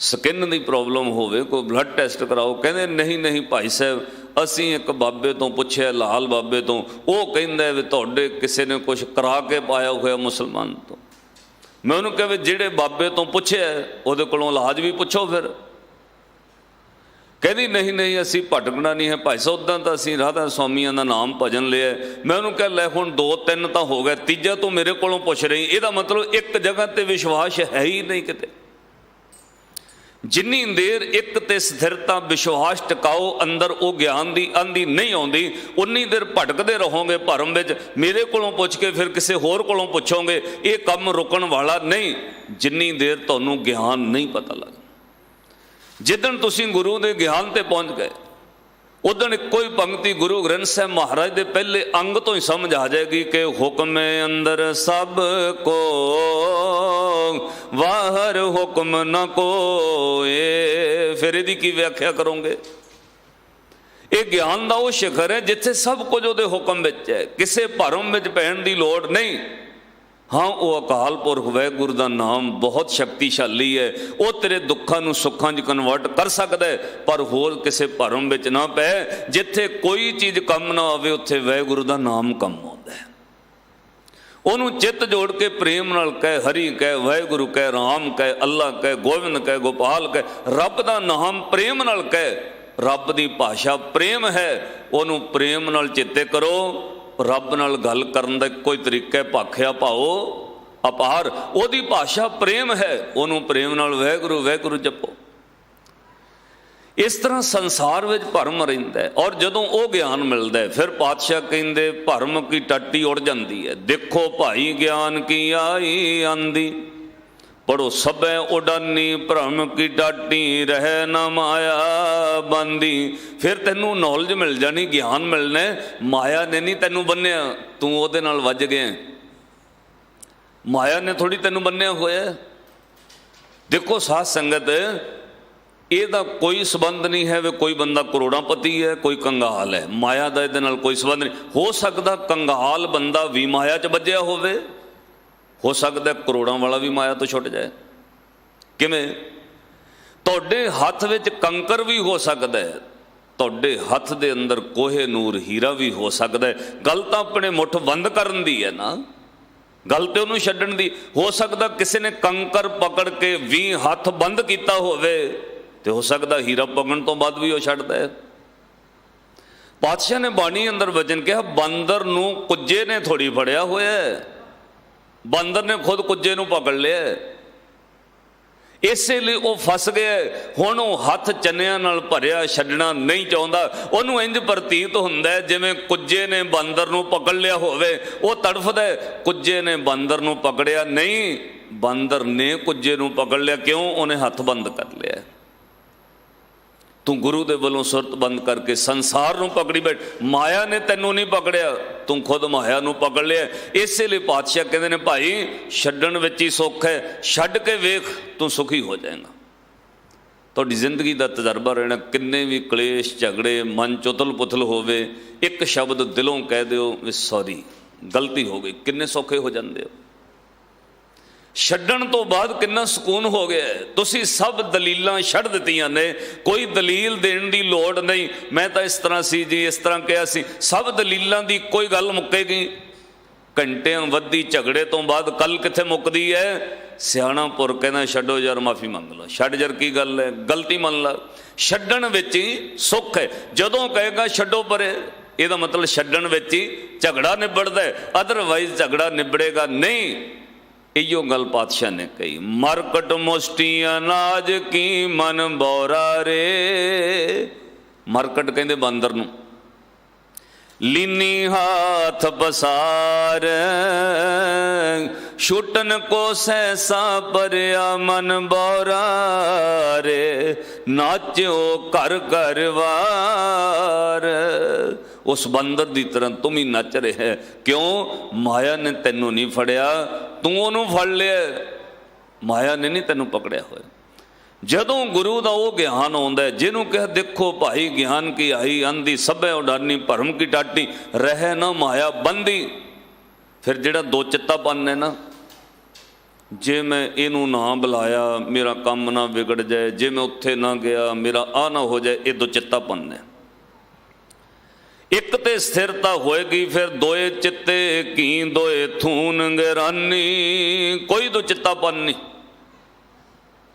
ਸਕਿਨ ਦੀ ਪ੍ਰੋਬਲਮ ਹੋਵੇ, ਕੋਈ ਬਲੱਡ ਟੈਸਟ ਕਰਾਓ। ਕਹਿੰਦੇ ਨਹੀਂ ਨਹੀਂ ਭਾਈ ਸਾਹਿਬ, ਅਸੀਂ ਇੱਕ ਬਾਬੇ ਤੋਂ ਪੁੱਛਿਆ, ਲਾਲ ਬਾਬੇ ਤੋਂ, ਉਹ ਕਹਿੰਦਾ ਵੀ ਤੁਹਾਡੇ ਕਿਸੇ ਨੇ ਕੁਛ ਕਰਾ ਕੇ ਪਾਇਆ ਹੋਇਆ ਮੁਸਲਮਾਨ ਤੋਂ। ਮੈਂ ਉਹਨੂੰ ਕਿਹਾ ਵੀ ਜਿਹੜੇ ਬਾਬੇ ਤੋਂ ਪੁੱਛਿਆ ਉਹਦੇ ਕੋਲੋਂ ਇਲਾਜ ਵੀ ਪੁੱਛੋ ਫਿਰ। ਕਹਿੰਦੀ ਨਹੀਂ ਨਹੀਂ ਅਸੀਂ ਭਟਕਣਾ ਨਹੀਂ ਹੈ ਭਾਈ ਸਾਹਿਬ, ਉੱਦਾਂ ਤਾਂ ਅਸੀਂ ਰਾਧਾ ਸਵਾਮੀਆਂ ਦਾ ਨਾਮ ਭਜਨ ਲਿਆ। ਮੈਂ ਉਹਨੂੰ ਕਿਹਾ ਲੈ ਹੁਣ 2-3 ਤਾਂ ਹੋ ਗਏ, ਤੀਜਾ ਤੂੰ ਮੇਰੇ ਕੋਲੋਂ ਪੁੱਛ ਰਹੀ, ਇਹਦਾ ਮਤਲਬ ਇੱਕ ਜਗ੍ਹਾ ਤੇ ਵਿਸ਼ਵਾਸ ਹੈ ਹੀ ਨਹੀਂ ਕਿਤੇ। ਜਿੰਨੀ ਦੇਰ ਇੱਕ ਤੇ ਸਥਿਰਤਾ ਵਿਸ਼ਵਾਸ ਟਿਕਾਓ, ਅੰਦਰ ਉਹ ਗਿਆਨ ਦੀ ਆਂधी ਨਹੀਂ ਆਉਂਦੀ, ਉਨੀ ਦੇਰ ਭਟਕਦੇ ਰਹੋਗੇ ਭਰਮ ਵਿੱਚ। ਮੇਰੇ ਕੋਲੋਂ ਪੁੱਛ ਕੇ ਫਿਰ ਕਿਸੇ ਹੋਰ ਕੋਲੋਂ ਪੁੱਛੋਗੇ, ਇਹ ਕੰਮ ਰੁਕਣ ਵਾਲਾ ਨਹੀਂ ਜਿੰਨੀ ਦੇਰ ਤੁਹਾਨੂੰ ਗਿਆਨ ਨਹੀਂ ਪਤਾ ਲੱਗਦਾ। ਜਿੱਦਣ ਤੁਸੀਂ ਗੁਰੂ ਦੇ ਗਿਆਨ ਤੇ ਪਹੁੰਚ ਗਏ, ਉਦਣ ਇੱਕੋ ਹੀ ਪੰਕਤੀ ਗੁਰੂ ਗ੍ਰੰਥ ਸਾਹਿਬ ਮਹਾਰਾਜ ਦੇ ਪਹਿਲੇ ਅੰਗ ਤੋਂ ਹੀ ਸਮਝ ਆ ਜਾਏਗੀ ਕਿ ਹੁਕਮ ਅੰਦਰ ਸਭ ਕੋ, ਬਾਹਰ ਹੁਕਮ ਨਾ ਕੋਏ। ਫਿਰ ਇਹਦੀ ਕੀ ਵਿਆਖਿਆ ਕਰੋਗੇ? ਇਹ ਗਿਆਨ ਦਾ ਉਹ ਸ਼ਿਖਰ ਹੈ ਜਿੱਥੇ ਸਭ ਕੁਝ ਉਹਦੇ ਹੁਕਮ ਵਿੱਚ ਹੈ, ਕਿਸੇ ਭਰਮ ਵਿੱਚ ਪੈਣ ਦੀ ਲੋੜ ਨਹੀਂ। ਹਾਂ, ਉਹ ਅਕਾਲ ਪੁਰਖ ਵਾਹਿਗੁਰੂ ਦਾ ਨਾਮ ਬਹੁਤ ਸ਼ਕਤੀਸ਼ਾਲੀ ਹੈ, ਉਹ ਤੇਰੇ ਦੁੱਖਾਂ ਨੂੰ ਸੁੱਖਾਂ 'ਚ ਕਨਵਰਟ ਕਰ ਸਕਦਾ ਹੈ, ਪਰ ਹੋਰ ਕਿਸੇ ਭਰਮ ਵਿੱਚ ਨਾ ਪੈ। ਜਿੱਥੇ ਕੋਈ ਚੀਜ਼ ਕੰਮ ਨਾ ਆਵੇ ਉੱਥੇ ਵਾਹਿਗੁਰੂ ਦਾ ਨਾਮ ਕੰਮ ਆਉਂਦਾ ਹੈ। ਉਹਨੂੰ ਚਿੱਤ ਜੋੜ ਕੇ ਪ੍ਰੇਮ ਨਾਲ ਕਹਿ, ਹਰੀ ਕਹਿ, ਵਾਹਿਗੁਰੂ ਕਹਿ, ਰਾਮ ਕਹਿ, ਅੱਲਾ ਕਹਿ, ਗੋਬਿੰਦ ਕਹਿ, ਗੋਪਾਲ ਕਹਿ, ਰੱਬ ਦਾ ਨਾਮ ਪ੍ਰੇਮ ਨਾਲ ਕਹਿ। ਰੱਬ ਦੀ ਭਾਸ਼ਾ ਪ੍ਰੇਮ ਹੈ, ਉਹਨੂੰ ਪ੍ਰੇਮ ਨਾਲ ਚੇਤੇ ਕਰੋ। ਰੱਬ ਨਾਲ ਗੱਲ ਕਰਨ ਦਾ ਕੋਈ ਤਰੀਕਾ, ਭਾਖਿਆ ਭਾਓ ਅਪਾਰ, ਉਹਦੀ ਭਾਸ਼ਾ ਪ੍ਰੇਮ ਹੈ, ਉਹਨੂੰ ਪ੍ਰੇਮ ਨਾਲ ਵਾਹਿਗੁਰੂ ਵਾਹਿਗੁਰੂ ਜਪੋ। ਇਸ ਤਰ੍ਹਾਂ ਸੰਸਾਰ ਵਿੱਚ ਭਰਮ ਰਹਿੰਦਾ ਹੈ, ਔਰ ਜਦੋਂ ਉਹ ਗਿਆਨ ਮਿਲਦਾ ਹੈ ਫਿਰ ਪਾਤਸ਼ਾਹ ਕਹਿੰਦੇ ਭਰਮ ਕੀ ਟੱਟੀ ਉੜ ਜਾਂਦੀ ਹੈ। ਦੇਖੋ ਭਾਈ ਗਿਆਨ ਕੀ ਆਈ ਆਂਦੀ, ਪੜੋ ਸਭੈ ਉਡਾਨੀ, ਭਰਮ ਕੀ ਟਾਟੀ ਰਹਿ ਨਾ ਮਾਇਆ ਬੰਦੀ। ਫਿਰ ਤੈਨੂੰ ਨੌਲੇਜ ਮਿਲ ਜਾਣੀ, ਗਿਆਨ ਮਿਲਣਾ, ਮਾਇਆ ਨੇ ਨਹੀਂ ਤੈਨੂੰ ਬੰਨਿਆ, ਤੂੰ ਉਹਦੇ ਨਾਲ ਵੱਜ ਗਿਆ। ਮਾਇਆ ਨੇ ਥੋੜੀ ਤੈਨੂੰ ਬੰਨਿਆ ਹੋਇਆ। ਦੇਖੋ ਸਾਧ ਸੰਗਤ, ਇਹਦਾ ਕੋਈ ਸੰਬੰਧ ਨਹੀਂ ਹੈ ਵੀ ਕੋਈ ਬੰਦਾ ਕਰੋੜਾਂਪਤੀ ਹੈ, ਕੋਈ ਕੰਗਾਲ ਹੈ। ਮਾਇਆ ਦਾ ਇਹਦੇ ਨਾਲ ਕੋਈ ਸੰਬੰਧ ਨਹੀਂ। ਹੋ ਸਕਦਾ ਕੰਗਾਲ ਬੰਦਾ ਵੀ ਮਾਇਆ 'ਚ ਵੱਜਿਆ ਹੋਵੇ, ਹੋ ਸਕਦਾ ਕਰੋੜਾਂ ਵਾਲਾ ਵੀ ਮਾਇਆ ਤੋਂ ਛੁੱਟ ਜਾਏ। ਕਿਵੇਂ? ਤੁਹਾਡੇ ਹੱਥ ਵਿੱਚ ਕੰਕਰ ਵੀ ਹੋ ਸਕਦਾ ਹੈ, ਤੁਹਾਡੇ ਹੱਥ ਦੇ ਅੰਦਰ ਕੋਹੇ ਨੂਰ ਹੀਰਾ ਵੀ ਹੋ ਸਕਦਾ ਹੈ। ਗੱਲ ਤਾਂ ਆਪਣੇ ਮੁੱਠ ਬੰਦ ਕਰਨ ਦੀ ਹੈ ਨਾ, ਗੱਲ ਤੇ ਉਹਨੂੰ ਛੱਡਣ ਦੀ। ਹੋ ਸਕਦਾ ਕਿਸੇ ਨੇ ਕੰਕਰ ਪਕੜ ਕੇ 20 ਹੱਥ ਬੰਦ ਕੀਤਾ ਹੋਵੇ, ਤੇ ਹੋ ਸਕਦਾ ਹੀਰਾ ਪਕੜਨ ਤੋਂ ਬਾਅਦ ਵੀ ਉਹ ਛੱਡਦਾ ਹੈ। ਪਾਤਸ਼ਾਹ ਨੇ ਬਾਣੀ ਅੰਦਰ ਵਚਨ ਕਿਹਾ, ਬਾਂਦਰ ਨੂੰ ਕੁੱਜੇ ਨੇ ਥੋੜੀ ਫੜਿਆ ਹੋਇਆ ਹੈ, ਬਾਂਦਰ ਨੇ ਖੁਦ ਕੁੱਜੇ ਨੂੰ ਪਕੜ ਲਿਆ, ਇਸੇ ਲਈ ਉਹ ਫਸ ਗਿਆ। ਹੁਣ ਉਹ ਹੱਥ ਚੰਨਿਆਂ ਨਾਲ ਭਰਿਆ ਛੱਡਣਾ ਨਹੀਂ ਚਾਹੁੰਦਾ। ਉਹਨੂੰ ਇੰਜ ਪ੍ਰਤੀਤ ਹੁੰਦਾ ਜਿਵੇਂ ਕੁੱਜੇ ਨੇ ਬਾਂਦਰ ਨੂੰ ਪਕੜ ਲਿਆ ਹੋਵੇ। ਉਹ ਤੜਫਦਾ, ਕੁੱਜੇ ਨੇ ਬਾਂਦਰ ਨੂੰ ਪਕੜਿਆ ਨਹੀਂ, ਬਾਂਦਰ ਨੇ ਕੁੱਜੇ ਨੂੰ ਪਕੜ ਲਿਆ। ਕਿਉਂ? ਉਹਨੇ ਹੱਥ ਬੰਦ ਕਰ ਲਿਆ। ਤੂੰ ਗੁਰੂ ਦੇ ਵੱਲੋਂ ਸੁਰਤ ਬੰਦ ਕਰਕੇ ਸੰਸਾਰ ਨੂੰ ਪਕੜੀ ਬੈਠ, ਮਾਇਆ ਨੇ ਤੈਨੂੰ ਨਹੀਂ ਪਕੜਿਆ, ਤੂੰ ਖੁਦ ਮਾਇਆ ਨੂੰ ਪਕੜ ਲਿਆ। ਇਸੇ ਲਈ ਪਾਤਸ਼ਾਹ ਕਹਿੰਦੇ ਨੇ ਭਾਈ ਛੱਡਣ ਵਿੱਚ ਹੀ ਸੁੱਖ ਹੈ, ਛੱਡ ਕੇ ਵੇਖ ਤੂੰ ਸੁਖੀ ਹੋ ਜਾਏਗਾ। ਤੁਹਾਡੀ ਜ਼ਿੰਦਗੀ ਦਾ ਤਜਰਬਾ ਰਹਿਣਾ, ਕਿੰਨੇ ਵੀ ਕਲੇਸ਼ ਝਗੜੇ ਮਨ ਚ ਉਥਲ ਪੁਥਲ ਹੋਵੇ, ਇੱਕ ਸ਼ਬਦ ਦਿਲੋਂ ਕਹਿ ਦਿਓ ਵੀ ਸੌਰੀ ਗਲਤੀ ਹੋ ਗਈ, ਕਿੰਨੇ ਸੌਖੇ ਹੋ ਜਾਂਦੇ ਹੋ। ਛੱਡਣ ਤੋਂ ਬਾਅਦ ਕਿੰਨਾ ਸਕੂਨ ਹੋ ਗਿਆ। ਤੁਸੀਂ ਸਭ ਦਲੀਲਾਂ ਛੱਡ ਦਿੱਤੀਆਂ ਨੇ, ਕੋਈ ਦਲੀਲ ਦੇਣ ਦੀ ਲੋੜ ਨਹੀਂ। ਮੈਂ ਤਾਂ ਇਸ ਤਰ੍ਹਾਂ ਸੀ ਜੀ, ਇਸ ਤਰ੍ਹਾਂ ਕਿਹਾ ਸੀ, ਸਭ ਦਲੀਲਾਂ ਦੀ ਕੋਈ ਗੱਲ ਮੁੱਕੇਗੀ। ਘੰਟਿਆਂ ਵੱਧੀ ਝਗੜੇ ਤੋਂ ਬਾਅਦ ਕੱਲ ਕਿੱਥੇ ਮੁੱਕਦੀ ਹੈ? ਸਿਆਣਾਪੁਰ ਕਹਿੰਦਾ ਛੱਡੋ ਯਾਰ, ਮਾਫੀ ਮੰਗ ਲਓ। ਛੱਡ ਯਾਰ ਕੀ ਗੱਲ ਹੈ, ਗਲਤੀ ਮੰਨ ਲਾ। ਛੱਡਣ ਵਿੱਚ ਹੀ ਸੁੱਖ ਹੈ। ਜਦੋਂ ਕਹੇਗਾ ਛੱਡੋ ਪਰੇ, ਇਹਦਾ ਮਤਲਬ ਛੱਡਣ ਵਿੱਚ ਹੀ ਝਗੜਾ ਨਿਬੜਦਾ ਹੈ, ਅਦਰਵਾਈਜ਼ ਝਗੜਾ ਨਿਬੜੇਗਾ ਨਹੀਂ। ਇਹੋ ਗੱਲ ਪਾਤਸ਼ਾਹ ਨੇ ਕਹੀ, ਮਰਕਟ ਮੁਸ਼ਟੀ ਅਨਾਜ ਕੀ ਮਨ ਬੋਰਾ ਰੇ। ਮਰਕਟ ਕਹਿੰਦੇ ਬਾਂਦਰ ਨੂੰ, ਲੀਨੀ ਹਾਥ ਪਸਾਰ ਛੁੱਟਨ ਕੋ ਸੈਸਾ ਪਰਿਆ ਮਨ ਬੋਰਾ ਰੇ। ਨਾਚਿਓ ਘਰ ਘਰ ਵਾਰ। उस बंदर की तरह तुम ही नच रहा है। क्यों? माया ने तेनों नहीं फड़िया, तू उन्होंने फड़ लिया, माया ने नहीं तेनों पकड़िया होया। जदों गुरु का वो ज्ञान आता है, जिन्हों कह देखो भाई ज्ञान की आई आंधी सभै उडानी भरम की टाटी रह ना माया बंदी। फिर जिहड़ा दो चित्तापन है ना, जे मैं इनू ना बुलाया मेरा काम ना बिगड़ जाए, जे मैं उत्थे ना गया मेरा आ ना हो जाए, ये दो चित्तापन है। एक ते स्थिरता होएगी, फिर दोए चित्ते की दोए थून गरानी, कोई दो चित्तापन नहीं।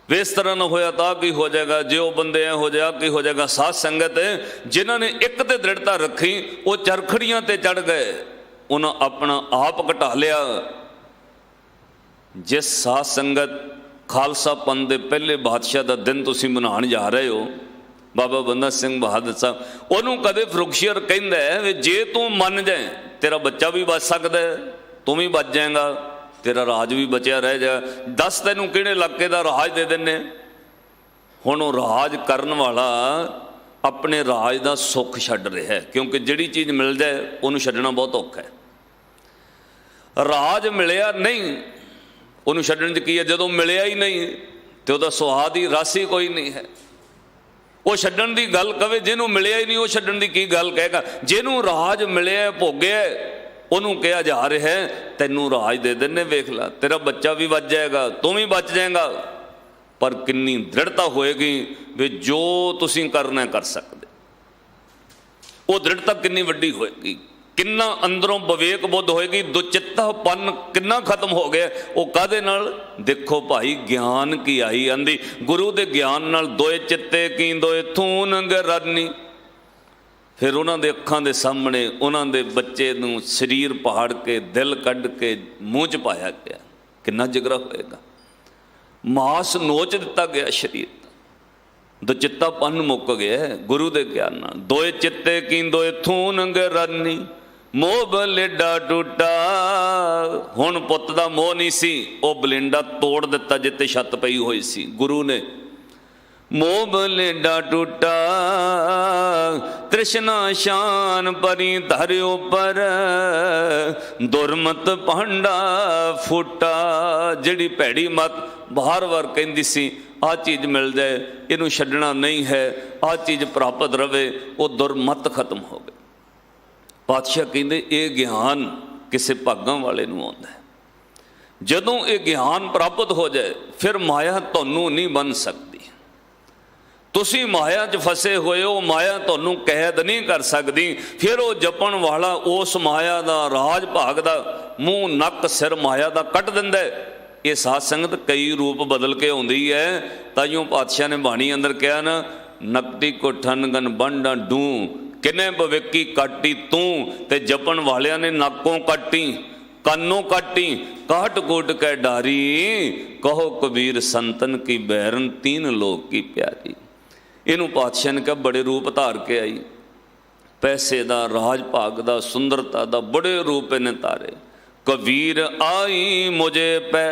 वे इस तरह ना होया तो की हो जाएगा, जो बंदे हो जाए की हो जाएगा। साध संगत जिन्होंने एक ते दृढ़ता रखी वो चरखड़ियां ते चढ़ गए, उन्हें अपना आप घटा लिया। जिस साध संगत खालसा पंथ के पहले बादशाह का दिन तुसी मनाने जा रहे हो, बाबा बंदा सिंह बहादुर साहब, उन्होंने कदे फरुखशीर कहता है जे तू मन जाए तेरा बच्चा भी बच सकता है, तू भी बच जाएगा, तेरा राज भी बचिया रह जाए। दस तेनों किहड़े इलाके का राज दे देने। हुण वो राज करन वाला अपने राज का सुख छड्ड रहा है, क्योंकि जिहड़ी चीज़ मिल जाए उन्होंने छड्डना बहुत औखा है। राज मिलिया नहीं, उन्होंने छड्डण च की है, जदों मिलिया ही नहीं तो वह सुआद ही रस ही कोई नहीं है। वो छड्डण की गल कवे, जिन्हों मिलिया ही नहीं वो छड्डण की की गल कहेगा। जिन्हों राज मिलिया भोगिया उन्होंने कहा जा रहा है तैनू राज दे देने, वेख ला तेरा बच्चा भी बच जाएगा, तू भी बच जाएगा। पर कितनी दृढ़ता होएगी भी जो तुसीं करना कर सकते, वो दृढ़ता कितनी वड्डी होएगी, कितना अंदरों विवेक बुद्ध होएगी। दुचित्तापन कितना खत्म हो गया। वो कादे नाल? देखो भाई ज्ञान की आई आंधी, गुरु के ज्ञान नाल दोए चित्ते की दोए थून गरानी। फिर उन्होंने अखां दे सामने उन्होंने बच्चे नूं शरीर पहाड़ के दिल कढ़ के मूँह च पाया गया, कितना जिगरा होएगा। मास नोच दिता गया शरीर, दुचित्तापन मुक गया गुरु के ज्ञान नाल। दोए चित्ते की दोए थून गरानी, मोह बलेडा टूटा। हुण पुत्त दा मोह नहीं सी, वो बलिंडा तोड़ दिता जिते छत पई हुई सी गुरु ने। मोह बलेडा टूटा, तृष्णा शान परी धर ऊपर, दुरमत भांडा फूटा। जिहड़ी भैड़ी मत बार बार कहती सी आ चीज़ मिल जाए, इनू छड्डना नहीं है, आ चीज़ प्राप्त रवे, वो दुरमत खत्म हो गई। पातशाह कहते ये ज्ञान किसी भागां वाले नूं आउंदा है। जदों ये ज्ञान प्राप्त हो जाए फिर माया तुहानूं नहीं बन सकती। तुसी माया च फसे हुए हो, माया तुहानूं कैद नहीं कर सकती। फिर वो जपण वाला उस माया का राज भाग का मूँह नक सिर माया का कट दिंदा है। ये साध संगत कई रूप बदल के आउंदी है। ताइयों पातशाह ने बाणी अंदर कहा ना, नकटी को ठन गन बंडा डू, किने भविक्की काटी तू, ते जपण वालिया ने नाकों काटी कानों काटी, काट कोट कै डारी, कहो कबीर संतन की बैरन तीन लोग की प्यारी। इनू पातशाह ने कहा बड़े रूप धार के आई, पैसे दा राज भाग दा सुंदरता दा बड़े रूप इन्हें तारे। कबीर आई मुझे पै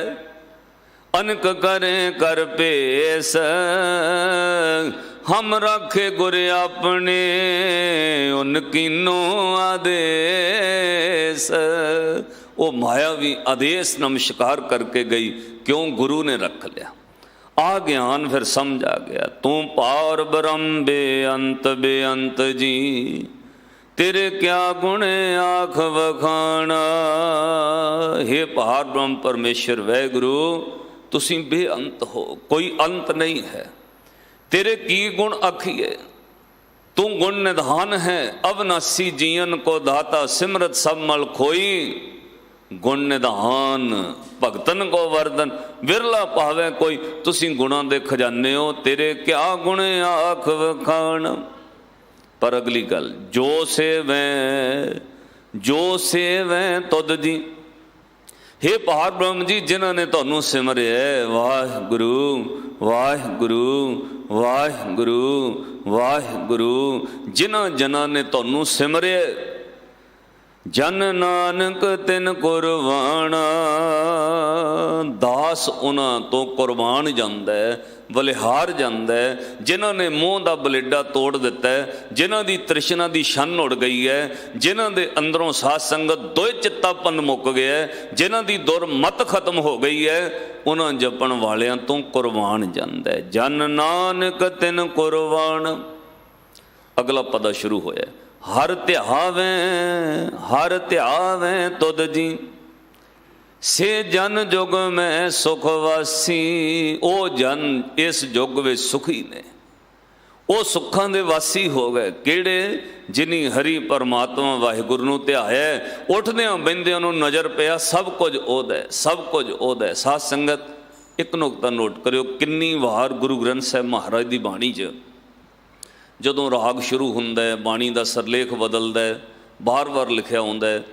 अनक करें कर पेश, हम रखे गुर अपने उनकी नो आदेश। वो माया भी आदेश नमस्कार करके गई, क्यों? गुरु ने रख लिया। आ ज्ञान फिर समझ आ गया, तू पार ब्रह्म बेअंत जी, तेरे क्या गुण आख वखाना। हे पार ब्रह्म परमेश्वर वह गुरु, तुसी बेअंत हो, कोई अंत नहीं है। तेरे की गुण आखिए, तू गुण निधान है। अविनाशी जीवन को दाता, सिमरत सब मल खोई। गुण निधान भगतन को वर्धन, विरला पावे कोई। तुसी गुणा दे खजाने हो, तेरे क्या गुण आख वखान। पर अगली गल, जो सेवैं तुद जी। हे पार ब्रह्म जी, जिन्होंने तुहानू सिमरिया, वाहिगुरु वाहिगुरु वाहिगुरु वाहिगुरु। जिन्हां जनां ने तुहानू सिमरिया, ਜਨ ਨਾਨਕ ਤਿਨ ਕੁਰਬਾਨਾ। ਦਾਸ ਉਹਨਾਂ ਤੋਂ ਕੁਰਬਾਨ ਜਾਂਦਾ ਹੈ, ਬਲਿਹਾਰ ਜਾਂਦਾ ਹੈ, ਜਿਨ੍ਹਾਂ ਨੇ ਮੋਹ ਦਾ ਬਲੇਡਾ ਤੋੜ ਦਿੱਤਾ ਹੈ, ਜਿਨ੍ਹਾਂ ਦੀ ਤ੍ਰਿਸ਼ਨਾ ਦੀ ਛੰਨ ਉੜ ਗਈ ਹੈ, ਜਿਨ੍ਹਾਂ ਦੇ ਅੰਦਰੋਂ ਸਾਧ ਸੰਗਤ ਦੋਏ ਚਿੱਤਾਪਨ ਮੁੱਕ ਗਿਆ ਹੈ, ਜਿਨ੍ਹਾਂ ਦੀ ਦੁਰਮਤ ਖਤਮ ਹੋ ਗਈ ਹੈ, ਉਹਨਾਂ ਜਪਣ ਵਾਲਿਆਂ ਤੋਂ ਕੁਰਬਾਨ ਜਾਂਦਾ ਹੈ। ਜਨ ਨਾਨਕ ਤਿਨ ਕੁਰਬਾਨ। ਅਗਲਾ ਪਦਾ ਸ਼ੁਰੂ ਹੋਇਆ, ਹਰ ਧਿਆਵੇਂ ਤੁਧ ਜੀ, ਸੇ ਜਨ ਜੁਗ ਮੈਂ ਸੁਖ ਵਾਸੀ। ਉਹ ਜਨ ਇਸ ਯੁੱਗ ਵਿੱਚ ਸੁਖੀ ਨੇ, ਉਹ ਸੁੱਖਾਂ ਦੇ ਵਾਸੀ ਹੋ ਗਏ। ਕਿਹੜੇ? ਜਿਨੀ ਹਰੀ ਪਰਮਾਤਮਾ ਵਾਹਿਗੁਰੂ ਨੂੰ ਧਿਆਇਆ, ਉੱਠਦਿਆਂ ਬਹਿੰਦਿਆਂ ਨੂੰ ਨਜ਼ਰ ਪਿਆ ਸਭ ਕੁਝ ਉਹਦਾ ਹੈ, ਸਭ ਕੁਝ ਉਹਦਾ ਹੈ। ਸਾਧ ਸੰਗਤ ਇੱਕ ਨੁਕਤਾ ਨੋਟ ਕਰਿਓ, ਕਿੰਨੀ ਵਾਰ ਗੁਰੂ ਗ੍ਰੰਥ ਸਾਹਿਬ ਮਹਾਰਾਜ ਦੀ ਬਾਣੀ 'ਚ ਜਦੋਂ ਰਾਗ ਸ਼ੁਰੂ ਹੁੰਦਾ ਹੈ, ਬਾਣੀ ਦਾ ਸਰਲੇਖ ਬਦਲਦਾ ਹੈ, ਬਾਰ-ਬਾਰ ਲਿਖਿਆ ਹੁੰਦਾ ਹੈ,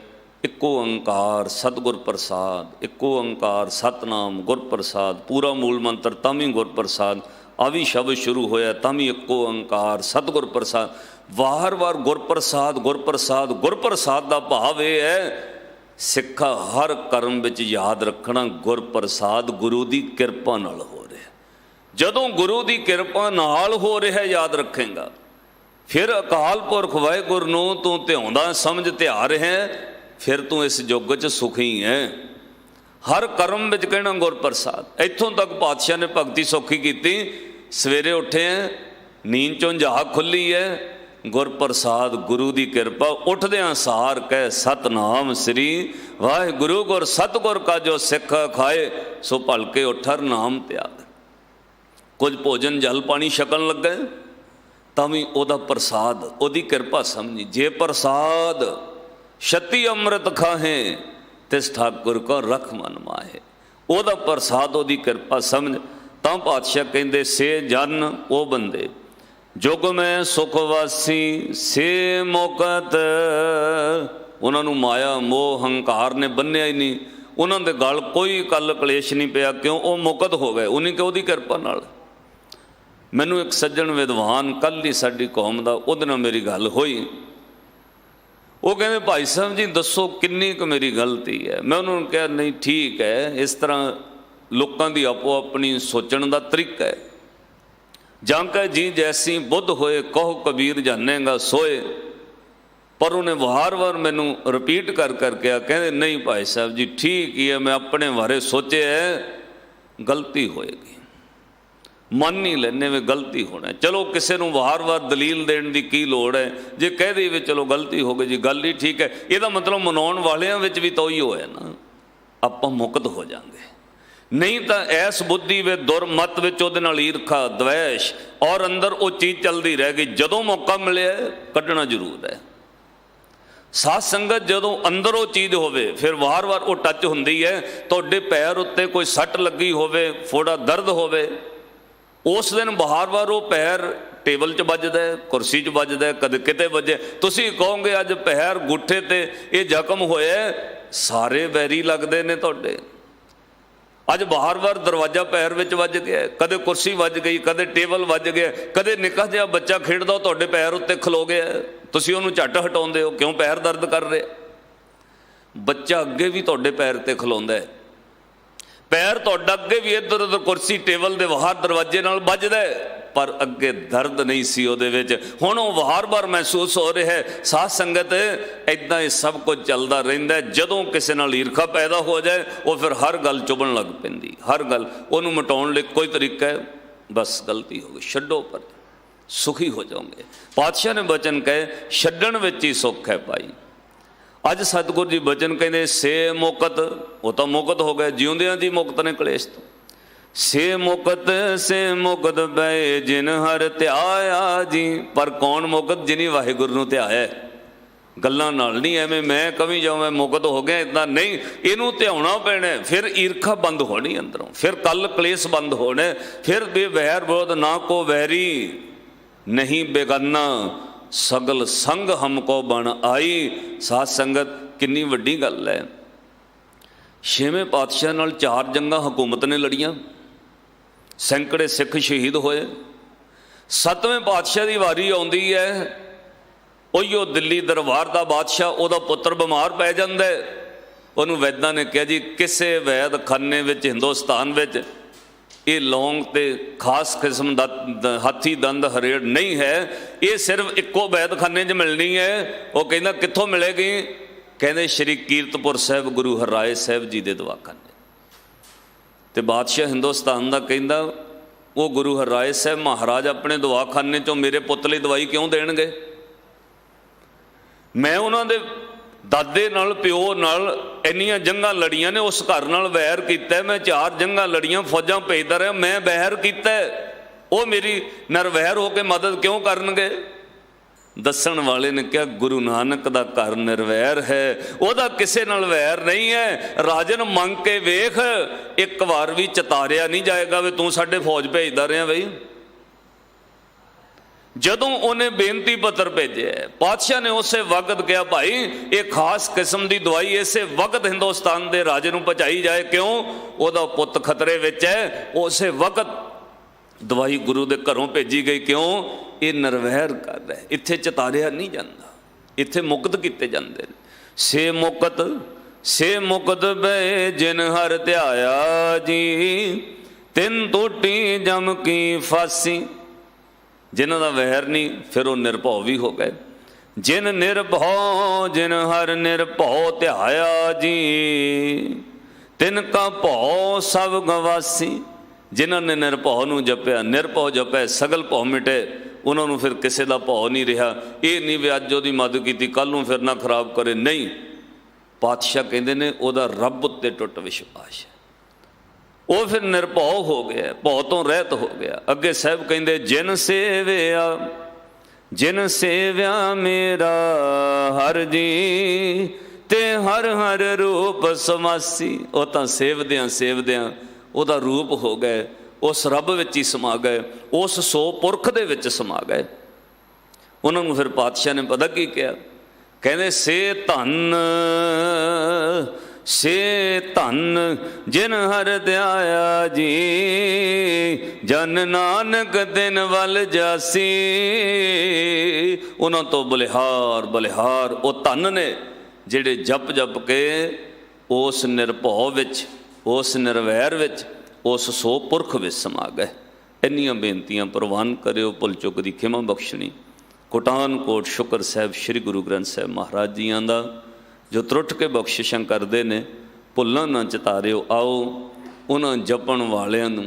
ਇੱਕੋ ਓੰਕਾਰ ਸਤਿਗੁਰ ਪ੍ਰਸਾਦ, ਇੱਕੋ ਓੰਕਾਰ ਸਤਨਾਮ ਗੁਰ ਪ੍ਰਸਾਦ। ਪੂਰਾ ਮੂਲ ਮੰਤਰ ਤਾਂ ਵੀ ਗੁਰ ਪ੍ਰਸਾਦ, ਆ ਵੀ ਸ਼ਬਦ ਸ਼ੁਰੂ ਹੋਇਆ ਤਾਂ ਵੀ ਇੱਕੋ ਓੰਕਾਰ ਸਤਿਗੁਰ ਪ੍ਰਸਾਦ। ਵਾਰ-ਵਾਰ ਗੁਰ ਪ੍ਰਸਾਦ, ਗੁਰ ਪ੍ਰਸਾਦ, ਗੁਰ ਪ੍ਰਸਾਦ ਦਾ ਭਾਵ ਇਹ ਹੈ ਸਿੱਖਾ ਹਰ ਕਰਮ ਵਿੱਚ ਯਾਦ ਰੱਖਣਾ ਗੁਰ ਪ੍ਰਸਾਦ ਗੁਰੂ ਦੀ ਕਿਰਪਾ ਨਾਲ ਹੋ ਰਿਹਾ। ਜਦੋਂ ਗੁਰੂ ਦੀ ਕਿਰਪਾ ਨਾਲ ਹੋ ਰਿਹਾ ਯਾਦ ਰੱਖੇਗਾ, ਫਿਰ ਅਕਾਲ ਪੁਰਖ ਵਾਹਿਗੁਰੂ ਨੂੰ ਤੂੰ ਧਿਆਉਂਦਾ ਸਮਝ ਧਿਆ ਰਿਹਾ, ਫਿਰ ਤੂੰ ਇਸ ਯੁੱਗ 'ਚ ਸੁਖੀ ਹੈ। ਹਰ ਕਰਮ ਵਿੱਚ ਕਹਿਣਾ ਗੁਰ ਪ੍ਰਸਾਦ। ਇੱਥੋਂ ਤੱਕ ਪਾਤਸ਼ਾਹ ਨੇ ਭਗਤੀ ਸੌਖੀ ਕੀਤੀ। ਸਵੇਰੇ ਉੱਠੇ ਹੈ, ਨੀਂਦ 'ਚੋਂ ਝਾਕ ਖੁੱਲੀ ਹੈ, ਗੁਰ ਪ੍ਰਸਾਦ ਗੁਰੂ ਦੀ ਕਿਰਪਾ। ਉੱਠਦਿਆਂ ਸਾਰ ਕਹਿ ਸਤਨਾਮ ਸ੍ਰੀ ਵਾਹਿਗੁਰੂ ਗੁਰ ਸਤਿਗੁਰ ਕਾ ਜੋ ਸਿੱਖ ਖਾਏ, ਸੋ ਭਲਕੇ ਉੱਠਰ ਨਾਮ ਤਿਆਗ। ਕੁਝ ਭੋਜਨ ਜਲ ਪਾਣੀ ਛਕਣ ਲੱਗਾ ਤਾਂ ਵੀ ਉਹਦਾ ਪ੍ਰਸਾਦ, ਉਹਦੀ ਕਿਰਪਾ ਸਮਝੀ। ਜੇ ਪ੍ਰਸਾਦ ਛਤੀ ਅੰਮ੍ਰਿਤ ਖਾਹੇ, ਤਿਸ ਠਾਕੁਰ ਕੋ ਰਖ ਮਨ ਮਾਹੇ। ਉਹਦਾ ਪ੍ਰਸਾਦ, ਉਹਦੀ ਕਿਰਪਾ ਸਮਝ। ਤਾਂ ਪਾਤਸ਼ਾਹ ਕਹਿੰਦੇ ਸੇ ਜਨ, ਉਹ ਬੰਦੇ ਜੁਗ ਮੈਂ ਸੁਖ ਵਾਸੀ, ਸੇ ਮੁਕਤ। ਉਹਨਾਂ ਨੂੰ ਮਾਇਆ ਮੋਹ ਹੰਕਾਰ ਨੇ ਬੰਨਿਆ ਹੀ ਨਹੀਂ, ਉਹਨਾਂ ਦੇ ਗਲ ਕੋਈ ਕੱਲ ਕਲੇਸ਼ ਨਹੀਂ ਪਿਆ। ਕਿਉਂ? ਉਹ ਮੁਕਤ ਹੋ ਗਏ ਉਨੀ ਕਿ ਉਹਦੀ ਕਿਰਪਾ ਨਾਲ। ਮੈਨੂੰ ਇੱਕ ਸੱਜਣ ਵਿਦਵਾਨ, ਕੱਲ੍ਹ ਹੀ ਸਾਡੀ ਕੌਮ ਦਾ, ਉਹਦੇ ਨਾਲ ਮੇਰੀ ਗੱਲ ਹੋਈ। ਉਹ ਕਹਿੰਦੇ ਭਾਈ ਸਾਹਿਬ ਜੀ ਦੱਸੋ ਕਿੰਨੀ ਕੁ ਮੇਰੀ ਗਲਤੀ ਹੈ। ਮੈਂ ਉਹਨਾਂ ਨੂੰ ਕਿਹਾ ਨਹੀਂ ਠੀਕ ਹੈ, ਇਸ ਤਰ੍ਹਾਂ ਲੋਕਾਂ ਦੀ ਆਪੋ ਆਪਣੀ ਸੋਚਣ ਦਾ ਤਰੀਕਾ ਹੈ। ਜਾਂ ਕਹ ਜੀ ਜੈਸੀ ਬੁੱਧ ਹੋਏ, ਕਹੋ ਕਬੀਰ ਜਾਣੇਗਾ ਸੋਏ। ਪਰ ਉਹਨੇ ਵਾਰ-ਵਾਰ ਮੈਨੂੰ ਰਿਪੀਟ ਕਰ ਕਿਹਾ, ਕਹਿੰਦੇ ਨਹੀਂ ਭਾਈ ਸਾਹਿਬ ਜੀ ਠੀਕ ਹੀ ਹੈ, ਮੈਂ ਆਪਣੇ ਬਾਰੇ ਸੋਚਿਆ ਗਲਤੀ ਹੋਏਗੀ, ਮੰਨ ਨਹੀਂ ਲੈਣੇ ਵੀ ਗਲਤੀ ਹੋਣਾ। ਚਲੋ ਕਿਸੇ ਨੂੰ ਵਾਰ-ਵਾਰ ਦਲੀਲ ਦੇਣ ਦੀ ਕੀ ਲੋੜ ਹੈ, ਜੇ ਕਹਿ ਦੇ ਵੀ ਚਲੋ ਗਲਤੀ ਹੋ ਗਈ ਜੀ, ਗੱਲ ਹੀ ਠੀਕ ਹੈ। ਇਹਦਾ ਮਤਲਬ ਮਨਾਉਣ ਵਾਲਿਆਂ ਵਿੱਚ ਵੀ ਤਾਂ ਉਹੀ ਹੋਇਆ ਨਾ, ਆਪਾਂ ਮੁਕਤ ਹੋ ਜਾਵਾਂਗੇ। ਨਹੀਂ ਤਾਂ ਐਸ ਬੁੱਧੀ ਵਿੱਚ ਦੁਰਮਤ ਵਿੱਚ ਉਹਦੇ ਨਾਲ ਈਰਖਾ ਦਵੈਸ਼ ਔਰ ਅੰਦਰ ਉਹ ਚੀਜ਼ ਚੱਲਦੀ ਰਹਿ ਗਈ। ਜਦੋਂ ਮੌਕਾ ਮਿਲਿਆ ਕੱਢਣਾ ਜ਼ਰੂਰ ਹੈ। ਸਾਧ ਸੰਗਤ ਜਦੋਂ ਅੰਦਰ ਉਹ ਚੀਜ਼ ਹੋਵੇ, ਫਿਰ ਵਾਰ-ਵਾਰ ਉਹ ਟੱਚ ਹੁੰਦੀ ਹੈ। ਤੁਹਾਡੇ ਪੈਰ ਉੱਤੇ ਕੋਈ ਸੱਟ ਲੱਗੀ ਹੋਵੇ, ਫੋੜਾ ਦਰਦ ਹੋਵੇ, ਉਸ ਦਿਨ ਵਾਰ-ਵਾਰ ਉਹ ਪੈਰ ਟੇਬਲ 'ਚ ਵੱਜਦਾ, ਕੁਰਸੀ 'ਚ ਵੱਜਦਾ, ਕਦੇ ਕਿਤੇ ਵੱਜੇ। ਤੁਸੀਂ ਕਹੋਗੇ ਅੱਜ ਪੈਰ ਗੁੱਠੇ ਤੇ ਇਹ ਜ਼ਖਮ ਹੋਇਆ, ਸਾਰੇ ਵੈਰੀ ਲੱਗਦੇ ਨੇ ਤੁਹਾਡੇ। ਅੱਜ ਵਾਰ-ਵਾਰ ਦਰਵਾਜ਼ਾ ਪੈਰ ਵਿੱਚ ਵੱਜ ਗਿਆ, ਕਦੇ ਕੁਰਸੀ ਵੱਜ ਗਈ, ਕਦੇ ਟੇਬਲ ਵੱਜ ਗਿਆ, ਕਦੇ ਨਿੱਕਾ ਜਿਹਾ ਬੱਚਾ ਖੇਡਦਾ ਤੁਹਾਡੇ ਪੈਰ ਉੱਤੇ ਖਲੋ ਗਿਆ, ਤੁਸੀਂ ਉਹਨੂੰ ਝੱਟ ਹਟਾਉਂਦੇ ਹੋ, ਕਿਉਂ? ਪੈਰ ਦਰਦ ਕਰ ਰਿਹਾ। ਬੱਚਾ ਅੱਗੇ ਵੀ ਤੁਹਾਡੇ ਪੈਰ 'ਤੇ ਖਲੋਂਦਾ ਹੈ, ਪੈਰ ਤੁਹਾਡਾ ਅੱਗੇ ਵੀ ਇੱਧਰ ਉੱਧਰ ਕੁਰਸੀ ਟੇਬਲ ਦੇ ਬਾਹਰ ਦਰਵਾਜ਼ੇ ਨਾਲ ਵੱਜਦਾ, ਪਰ ਅੱਗੇ ਦਰਦ ਨਹੀਂ ਸੀ ਉਹਦੇ ਵਿੱਚ। ਹੁਣ ਉਹ ਵਾਰ-ਵਾਰ ਮਹਿਸੂਸ ਹੋ ਰਿਹਾ ਹੈ। ਸਾਧ ਸੰਗਤ ਇੱਦਾਂ ਇਹ ਸਭ ਕੁਝ ਚੱਲਦਾ ਰਹਿੰਦਾ। ਜਦੋਂ ਕਿਸੇ ਨਾਲ ਈਰਖਾ ਪੈਦਾ ਹੋ ਜਾਏ, ਉਹ ਫਿਰ ਹਰ ਗੱਲ ਚੁਭਣ ਲੱਗ ਪੈਂਦੀ। ਹਰ ਗੱਲ ਉਹਨੂੰ ਮਿਟਾਉਣ ਲਈ ਕੋਈ ਤਰੀਕਾ ਹੈ, ਬਸ ਗਲਤੀ ਹੋ ਗਈ ਛੱਡੋ, ਪਰ ਸੁਖੀ ਹੋ ਜਾਓਗੇ। ਪਾਤਸ਼ਾਹ ਨੇ ਬਚਨ ਕਹੇ ਛੱਡਣ ਵਿੱਚ ਹੀ ਸੁੱਖ ਹੈ ਭਾਈ। ਅੱਜ ਸਤਿਗੁਰੂ ਜੀ ਬਚਨ ਕਹਿੰਦੇ ਸੇ ਮੁਕਤ, ਉਹ ਤਾਂ ਮੁਕਤ ਹੋ ਗਏ, ਜਿਉਂਦਿਆਂ ਦੀ ਮੁਕਤ ਨੇ ਕਲੇਸ਼ ਤੋਂ। ਸੇ ਮੁਕਤ ਬੈ ਜਿਨ ਹਰ ਧਿਆਇਆ ਜੀ। ਪਰ ਕੌਣ ਮੁਕਤ? ਜਿਨੀ ਵਾਹਿਗੁਰੂ ਨੂੰ ਧਿਆਇਆ। ਗੱਲਾਂ ਨਾਲ ਨਹੀਂ, ਐਵੇਂ ਮੈਂ ਕਵੀ ਜਾਵਾਂ ਮੈਂ ਮੁਕਤ ਹੋ ਗਿਆ, ਇੱਦਾਂ ਨਹੀਂ। ਇਹਨੂੰ ਧਿਆਉਣਾ ਪੈਣਾ, ਫਿਰ ਈਰਖਾ ਬੰਦ ਹੋਣੀ ਅੰਦਰੋਂ, ਫਿਰ ਕੱਲ ਕਲੇਸ਼ ਬੰਦ ਹੋਣੇ, ਫਿਰ ਬੇਵੈਰ ਵਿਰੋਧ ਨਾ ਕੋ ਵੈਰੀ ਨਹੀਂ ਬੇਗਾਨਾ, ਸਗਲ ਸੰਗ ਹਮਕੋ ਬਣ ਆਈ। ਸਾਧ ਸੰਗਤ ਕਿੰਨੀ ਵੱਡੀ ਗੱਲ ਹੈ। 6ਵੇਂ ਪਾਤਸ਼ਾਹ ਨਾਲ 4 ਜੰਗਾਂ ਹਕੂਮਤ ਨੇ ਲੜੀਆਂ, ਸੈਂਕੜੇ ਸਿੱਖ ਸ਼ਹੀਦ ਹੋਏ। 7ਵੇਂ ਪਾਤਸ਼ਾਹ ਦੀ ਵਾਰੀ ਆਉਂਦੀ ਹੈ, ਉਹੀਓ ਦਿੱਲੀ ਦਰਬਾਰ ਦਾ ਬਾਦਸ਼ਾਹ, ਉਹਦਾ ਪੁੱਤਰ ਬਿਮਾਰ ਪੈ ਜਾਂਦਾ ਹੈ। ਉਹਨੂੰ ਵੈਦਾਂ ਨੇ ਕਿਹਾ ਜੀ ਕਿਸੇ ਵੈਦਖਾਨੇ ਵਿੱਚ ਹਿੰਦੁਸਤਾਨ ਵਿੱਚ ਇਹ ਲੌਂਗ ਤੇ ਖਾਸ ਕਿਸਮ ਦਾ ਹਾਥੀ ਦੰਦ ਹਰੇੜ ਨਹੀਂ ਹੈ, ਇਹ ਸਿਰਫ ਇੱਕੋ ਵੈਦਖਾਨੇ 'ਚ ਮਿਲਣੀ ਹੈ। ਉਹ ਕਹਿੰਦਾ ਕਿੱਥੋਂ ਮਿਲੇਗੀ? ਕਹਿੰਦੇ ਸ਼੍ਰੀ ਕੀਰਤਪੁਰ ਸਾਹਿਬ ਗੁਰੂ ਹਰਰਾਏ ਸਾਹਿਬ ਜੀ ਦੇ ਦਵਾਖਾਨੇ। ਤੇ ਬਾਦਸ਼ਾਹ ਹਿੰਦੁਸਤਾਨ ਦਾ ਕਹਿੰਦਾ ਉਹ ਗੁਰੂ ਹਰਰਾਏ ਸਾਹਿਬ ਮਹਾਰਾਜ ਆਪਣੇ ਦਵਾਖਾਨੇ 'ਚੋਂ ਮੇਰੇ ਪੁੱਤ ਲਈ ਦਵਾਈ ਕਿਉਂ ਦੇਣਗੇ? ਮੈਂ ਉਹਨਾਂ ਦੇ ਦਾਦੇ ਨਾਲ ਪਿਓ ਨਾਲ ਇੰਨੀਆਂ ਜੰਗਾਂ ਲੜੀਆਂ ਨੇ, ਉਸ ਘਰ ਨਾਲ ਵੈਰ ਕੀਤਾ, ਮੈਂ 4 ਜੰਗਾਂ ਲੜੀਆਂ, ਫੌਜਾਂ ਭੇਜਦਾ ਰਿਹਾ, ਮੈਂ ਵੈਰ ਕੀਤਾ, ਉਹ ਮੇਰੀ ਨਿਰਵੈਰ ਹੋ ਕੇ ਮਦਦ ਕਿਉਂ ਕਰਨਗੇ? ਦੱਸਣ ਵਾਲੇ ਨੇ ਕਿਹਾ ਗੁਰੂ ਨਾਨਕ ਦਾ ਘਰ ਨਿਰਵੈਰ ਹੈ, ਉਹਦਾ ਕਿਸੇ ਨਾਲ ਵੈਰ ਨਹੀਂ ਹੈ। ਰਾਜਨ ਮੰਗ ਕੇ ਵੇਖ, ਇੱਕ ਵਾਰ ਵੀ ਚਤਾਰਿਆ ਨਹੀਂ ਜਾਏਗਾ ਵੀ ਤੂੰ ਸਾਡੇ ਫੌਜ ਭੇਜਦਾ ਰਿਹਾ ਬਈ। ਜਦੋਂ ਉਹਨੇ ਬੇਨਤੀ ਪੱਤਰ ਭੇਜਿਆ, ਪਾਤਸ਼ਾਹ ਨੇ ਉਸੇ ਵਕਤ ਕਿਹਾ ਭਾਈ ਇਹ ਖਾਸ ਕਿਸਮ ਦੀ ਦਵਾਈ ਇਸੇ ਵਕਤ ਹਿੰਦੁਸਤਾਨ ਦੇ ਰਾਜੇ ਨੂੰ ਪਹੁੰਚਾਈ ਜਾਏ। ਕਿਉਂ? ਉਹਦਾ ਪੁੱਤ ਖਤਰੇ ਵਿੱਚ ਹੈ। ਉਸੇ ਵਕਤ ਦਵਾਈ ਗੁਰੂ ਦੇ ਘਰੋਂ ਭੇਜੀ ਗਈ। ਕਿਉਂ? ਇਹ ਨਿਰਵੈਰ ਕਰ ਰਿਹਾ, ਇੱਥੇ ਚਤਾਰਿਆ ਨਹੀਂ ਜਾਂਦਾ, ਇੱਥੇ ਮੁਕਤ ਕੀਤੇ ਜਾਂਦੇ ਨੇ। ਸੇ ਮੁਕਤ ਬੈ ਜਿਨ ਹਰ ਧਿਆਇਆ ਜੀ, ਤਿੰਨ ਟੂਟੀ ਜਮ ਕੀ ਫਾਸੀ। ਜਿਨ੍ਹਾਂ ਦਾ ਵੈਰ ਨਹੀਂ ਫਿਰ ਉਹ ਨਿਰਭਉ ਵੀ ਹੋ ਗਏ। ਜਿਨ ਨਿਰਭਉ ਜਿਨ ਹਰ ਨਿਰਭਉ ਧਿਆਇਆ ਜੀ, ਤਿਨ ਕਾ ਭਉ ਸਭ ਗਵਾਸੀ। ਜਿਨ੍ਹਾਂ ਨੇ ਨਿਰਭਉ ਨੂੰ ਜਪਿਆ, ਨਿਰਭਉ ਜਪਿਆ, ਸਗਲ ਭਉ ਮਿਟੇ, ਉਹਨਾਂ ਨੂੰ ਫਿਰ ਕਿਸੇ ਦਾ ਭਉ ਨਹੀਂ ਰਿਹਾ। ਇਹ ਨਹੀਂ ਵੀ ਅੱਜ ਉਹਦੀ ਮਦਦ ਕੀਤੀ ਕੱਲ੍ਹ ਨੂੰ ਫਿਰ ਨਾ ਖਰਾਬ ਕਰੇ, ਨਹੀਂ। ਪਾਤਸ਼ਾਹ ਕਹਿੰਦੇ ਨੇ ਉਹਦਾ ਰੱਬ ਉੱਤੇ ਟੁੱਟ ਵਿਸ਼ਵਾਸ ਹੈ, ਉਹ ਫਿਰ ਨਿਰਭਉ ਹੋ ਗਿਆ, ਭਉ ਤੋਂ ਰਹਿਤ ਹੋ ਗਿਆ। ਅੱਗੇ ਸਾਹਿਬ ਕਹਿੰਦੇ ਜਿਨ ਸੇਵਿਆ ਮੇਰਾ ਹਰ ਜੀ, ਤੇ ਹਰ ਹਰ ਰੂਪ ਸਮਾਸੀ। ਉਹ ਤਾਂ ਸੇਵਦਿਆਂ ਉਹਦਾ ਰੂਪ ਹੋ ਗਏ, ਉਸ ਰੱਬ ਵਿੱਚ ਹੀ ਸਮਾ ਗਏ, ਉਸ ਸੋ ਪੁਰਖ ਦੇ ਵਿੱਚ ਸਮਾ ਗਏ। ਉਹਨਾਂ ਨੂੰ ਫਿਰ ਪਾਤਸ਼ਾਹ ਨੇ ਪਤਾ ਕੀ ਕਿਹਾ? ਕਹਿੰਦੇ ਸੇ ਧੰਨ ਜਿਨ ਹਰ ਧਿਆਇਆ ਜੀ, ਜਨ ਨਾਨਕ ਦਿਨ ਵੱਲ ਜਾਸੀ। ਉਹਨਾਂ ਤੋਂ ਬਲਿਹਾਰ ਉਹ ਧੰਨ ਨੇ ਜਿਹੜੇ ਜਪ ਕੇ ਉਸ ਨਿਰਭਉ ਵਿੱਚ, ਉਸ ਨਿਰਵੈਰ ਵਿੱਚ, ਉਸ ਸੋ ਪੁਰਖ ਵਿੱਚ ਸਮਾ ਗਏ। ਇੰਨੀਆਂ ਬੇਨਤੀਆਂ ਪ੍ਰਵਾਨ ਕਰਿਓ, ਭੁੱਲ ਚੁੱਕ ਦੀ ਖਿਮਾ ਬਖਸ਼ਣੀ। ਕੋਟਾਨਕੋਟ ਸ਼ੁਕਰ ਸਾਹਿਬ ਸ੍ਰੀ ਗੁਰੂ ਗ੍ਰੰਥ ਸਾਹਿਬ ਮਹਾਰਾਜ ਜੀਆਂ ਦਾ ਜੋ ਤਰੁੱਟ ਕੇ ਬਖਸ਼ਿਸ਼ਾਂ ਕਰਦੇ ਨੇ, ਭੁੱਲਾਂ ਨਾ ਚਤਾਰਿਓ। ਆਓ ਉਹਨਾਂ ਜਪਣ ਵਾਲਿਆਂ ਨੂੰ,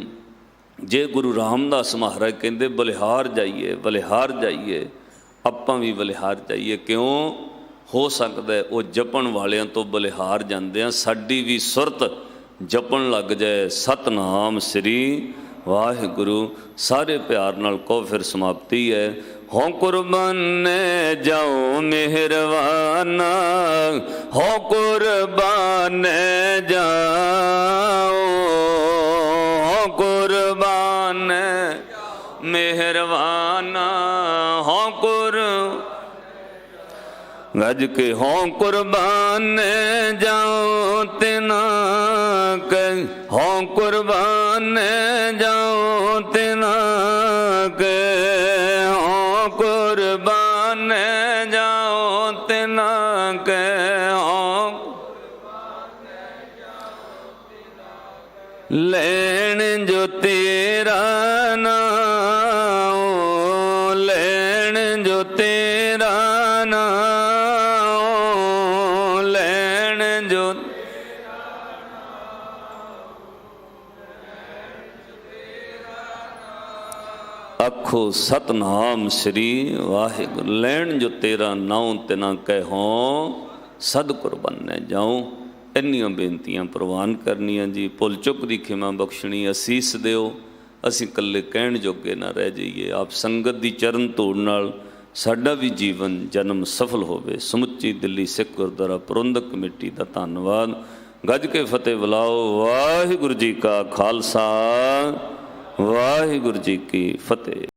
ਜੇ ਗੁਰੂ ਰਾਮਦਾਸ ਮਹਾਰਾਜ ਕਹਿੰਦੇ ਬਲਿਹਾਰ ਜਾਈਏ, ਆਪਾਂ ਵੀ ਬਲਿਹਾਰ ਜਾਈਏ। ਕਿਉਂ? ਹੋ ਸਕਦਾ ਉਹ ਜਪਣ ਵਾਲਿਆਂ ਤੋਂ ਬਲਿਹਾਰ ਜਾਂਦੇ ਆ ਸਾਡੀ ਵੀ ਸੁਰਤ ਜਪਣ ਲੱਗ ਜਾਏ ਸਤਨਾਮ ਸ੍ਰੀ ਵਾਹਿਗੁਰੂ। ਸਾਰੇ ਪਿਆਰ ਨਾਲ ਕਹੋ, ਫਿਰ ਸਮਾਪਤੀ ਹੈ। ਹੋ ਕੁਰਬਾਨੇ ਜਾਓ ਮਿਹਰਬਾਨਾ, ਹੋ ਕੁਰਬਾਨੇ ਜਾਓ, ਹੋ ਕੁਰਬਾਨੇ ਮਿਹਰਬਾਨਾ, ਹੋ ਗੱਜ ਕੇ ਹੋ ਕੁਰਬਾਨੇ ਜਾਓ ਤਿਨਾ ਕੇ, ਹੋ ਕੁਰਬਾਨੇ ਜਾਓ ਤਿਨਾ ਕੇ, ਹੋ ਕੁਰਬਾਨੇ ਜਾਓ ਤਿਨਾ ਕੇ, ਲੈਣ ਜੋ ਤੇਰਾ ਨਾਮ, ਲੈਣ ਜੋ ਤੇਰਾ ਆਖੋ ਸਤਨਾਮ ਸ੍ਰੀ ਵਾਹਿਗੁਰੂ। ਲੈਣ ਜੋ ਤੇਰਾ ਨਾਉ ਤਿਨਾ ਕਹਿਓ, ਸਦ ਕੁਰਬਾਨੇ ਜਾਉ। ਇੰਨੀਆਂ ਬੇਨਤੀਆਂ ਪ੍ਰਵਾਨ ਕਰਨੀਆਂ ਜੀ। ਭੁੱਲ ਚੁੱਕ ਦੀ ਖਿਮਾ ਬਖਸ਼ਣੀ। ਅਸੀਸ ਦਿਓ, ਅਸੀਂ ਇਕੱਲੇ ਕਹਿਣ ਜੋਗੇ ਨਾ ਰਹਿ ਜਾਈਏ। ਆਪ ਸੰਗਤ ਦੀ ਚਰਨ ਧੂੜ ਨਾਲ ਸਾਡਾ ਵੀ ਜੀਵਨ ਜਨਮ ਸਫਲ ਹੋਵੇ। ਸਮੁੱਚੀ ਦਿੱਲੀ ਸਿੱਖ ਗੁਰਦੁਆਰਾ ਪ੍ਰਬੰਧਕ ਕਮੇਟੀ ਦਾ ਧੰਨਵਾਦ। ਗੱਜ ਕੇ ਫਤਿਹ ਬੁਲਾਓ। ਵਾਹਿਗੁਰੂ ਜੀ ਕਾ ਖਾਲਸਾ, ਵਾਹਿਗੁਰੂ ਜੀ ਕੀ ਫਤਿਹ।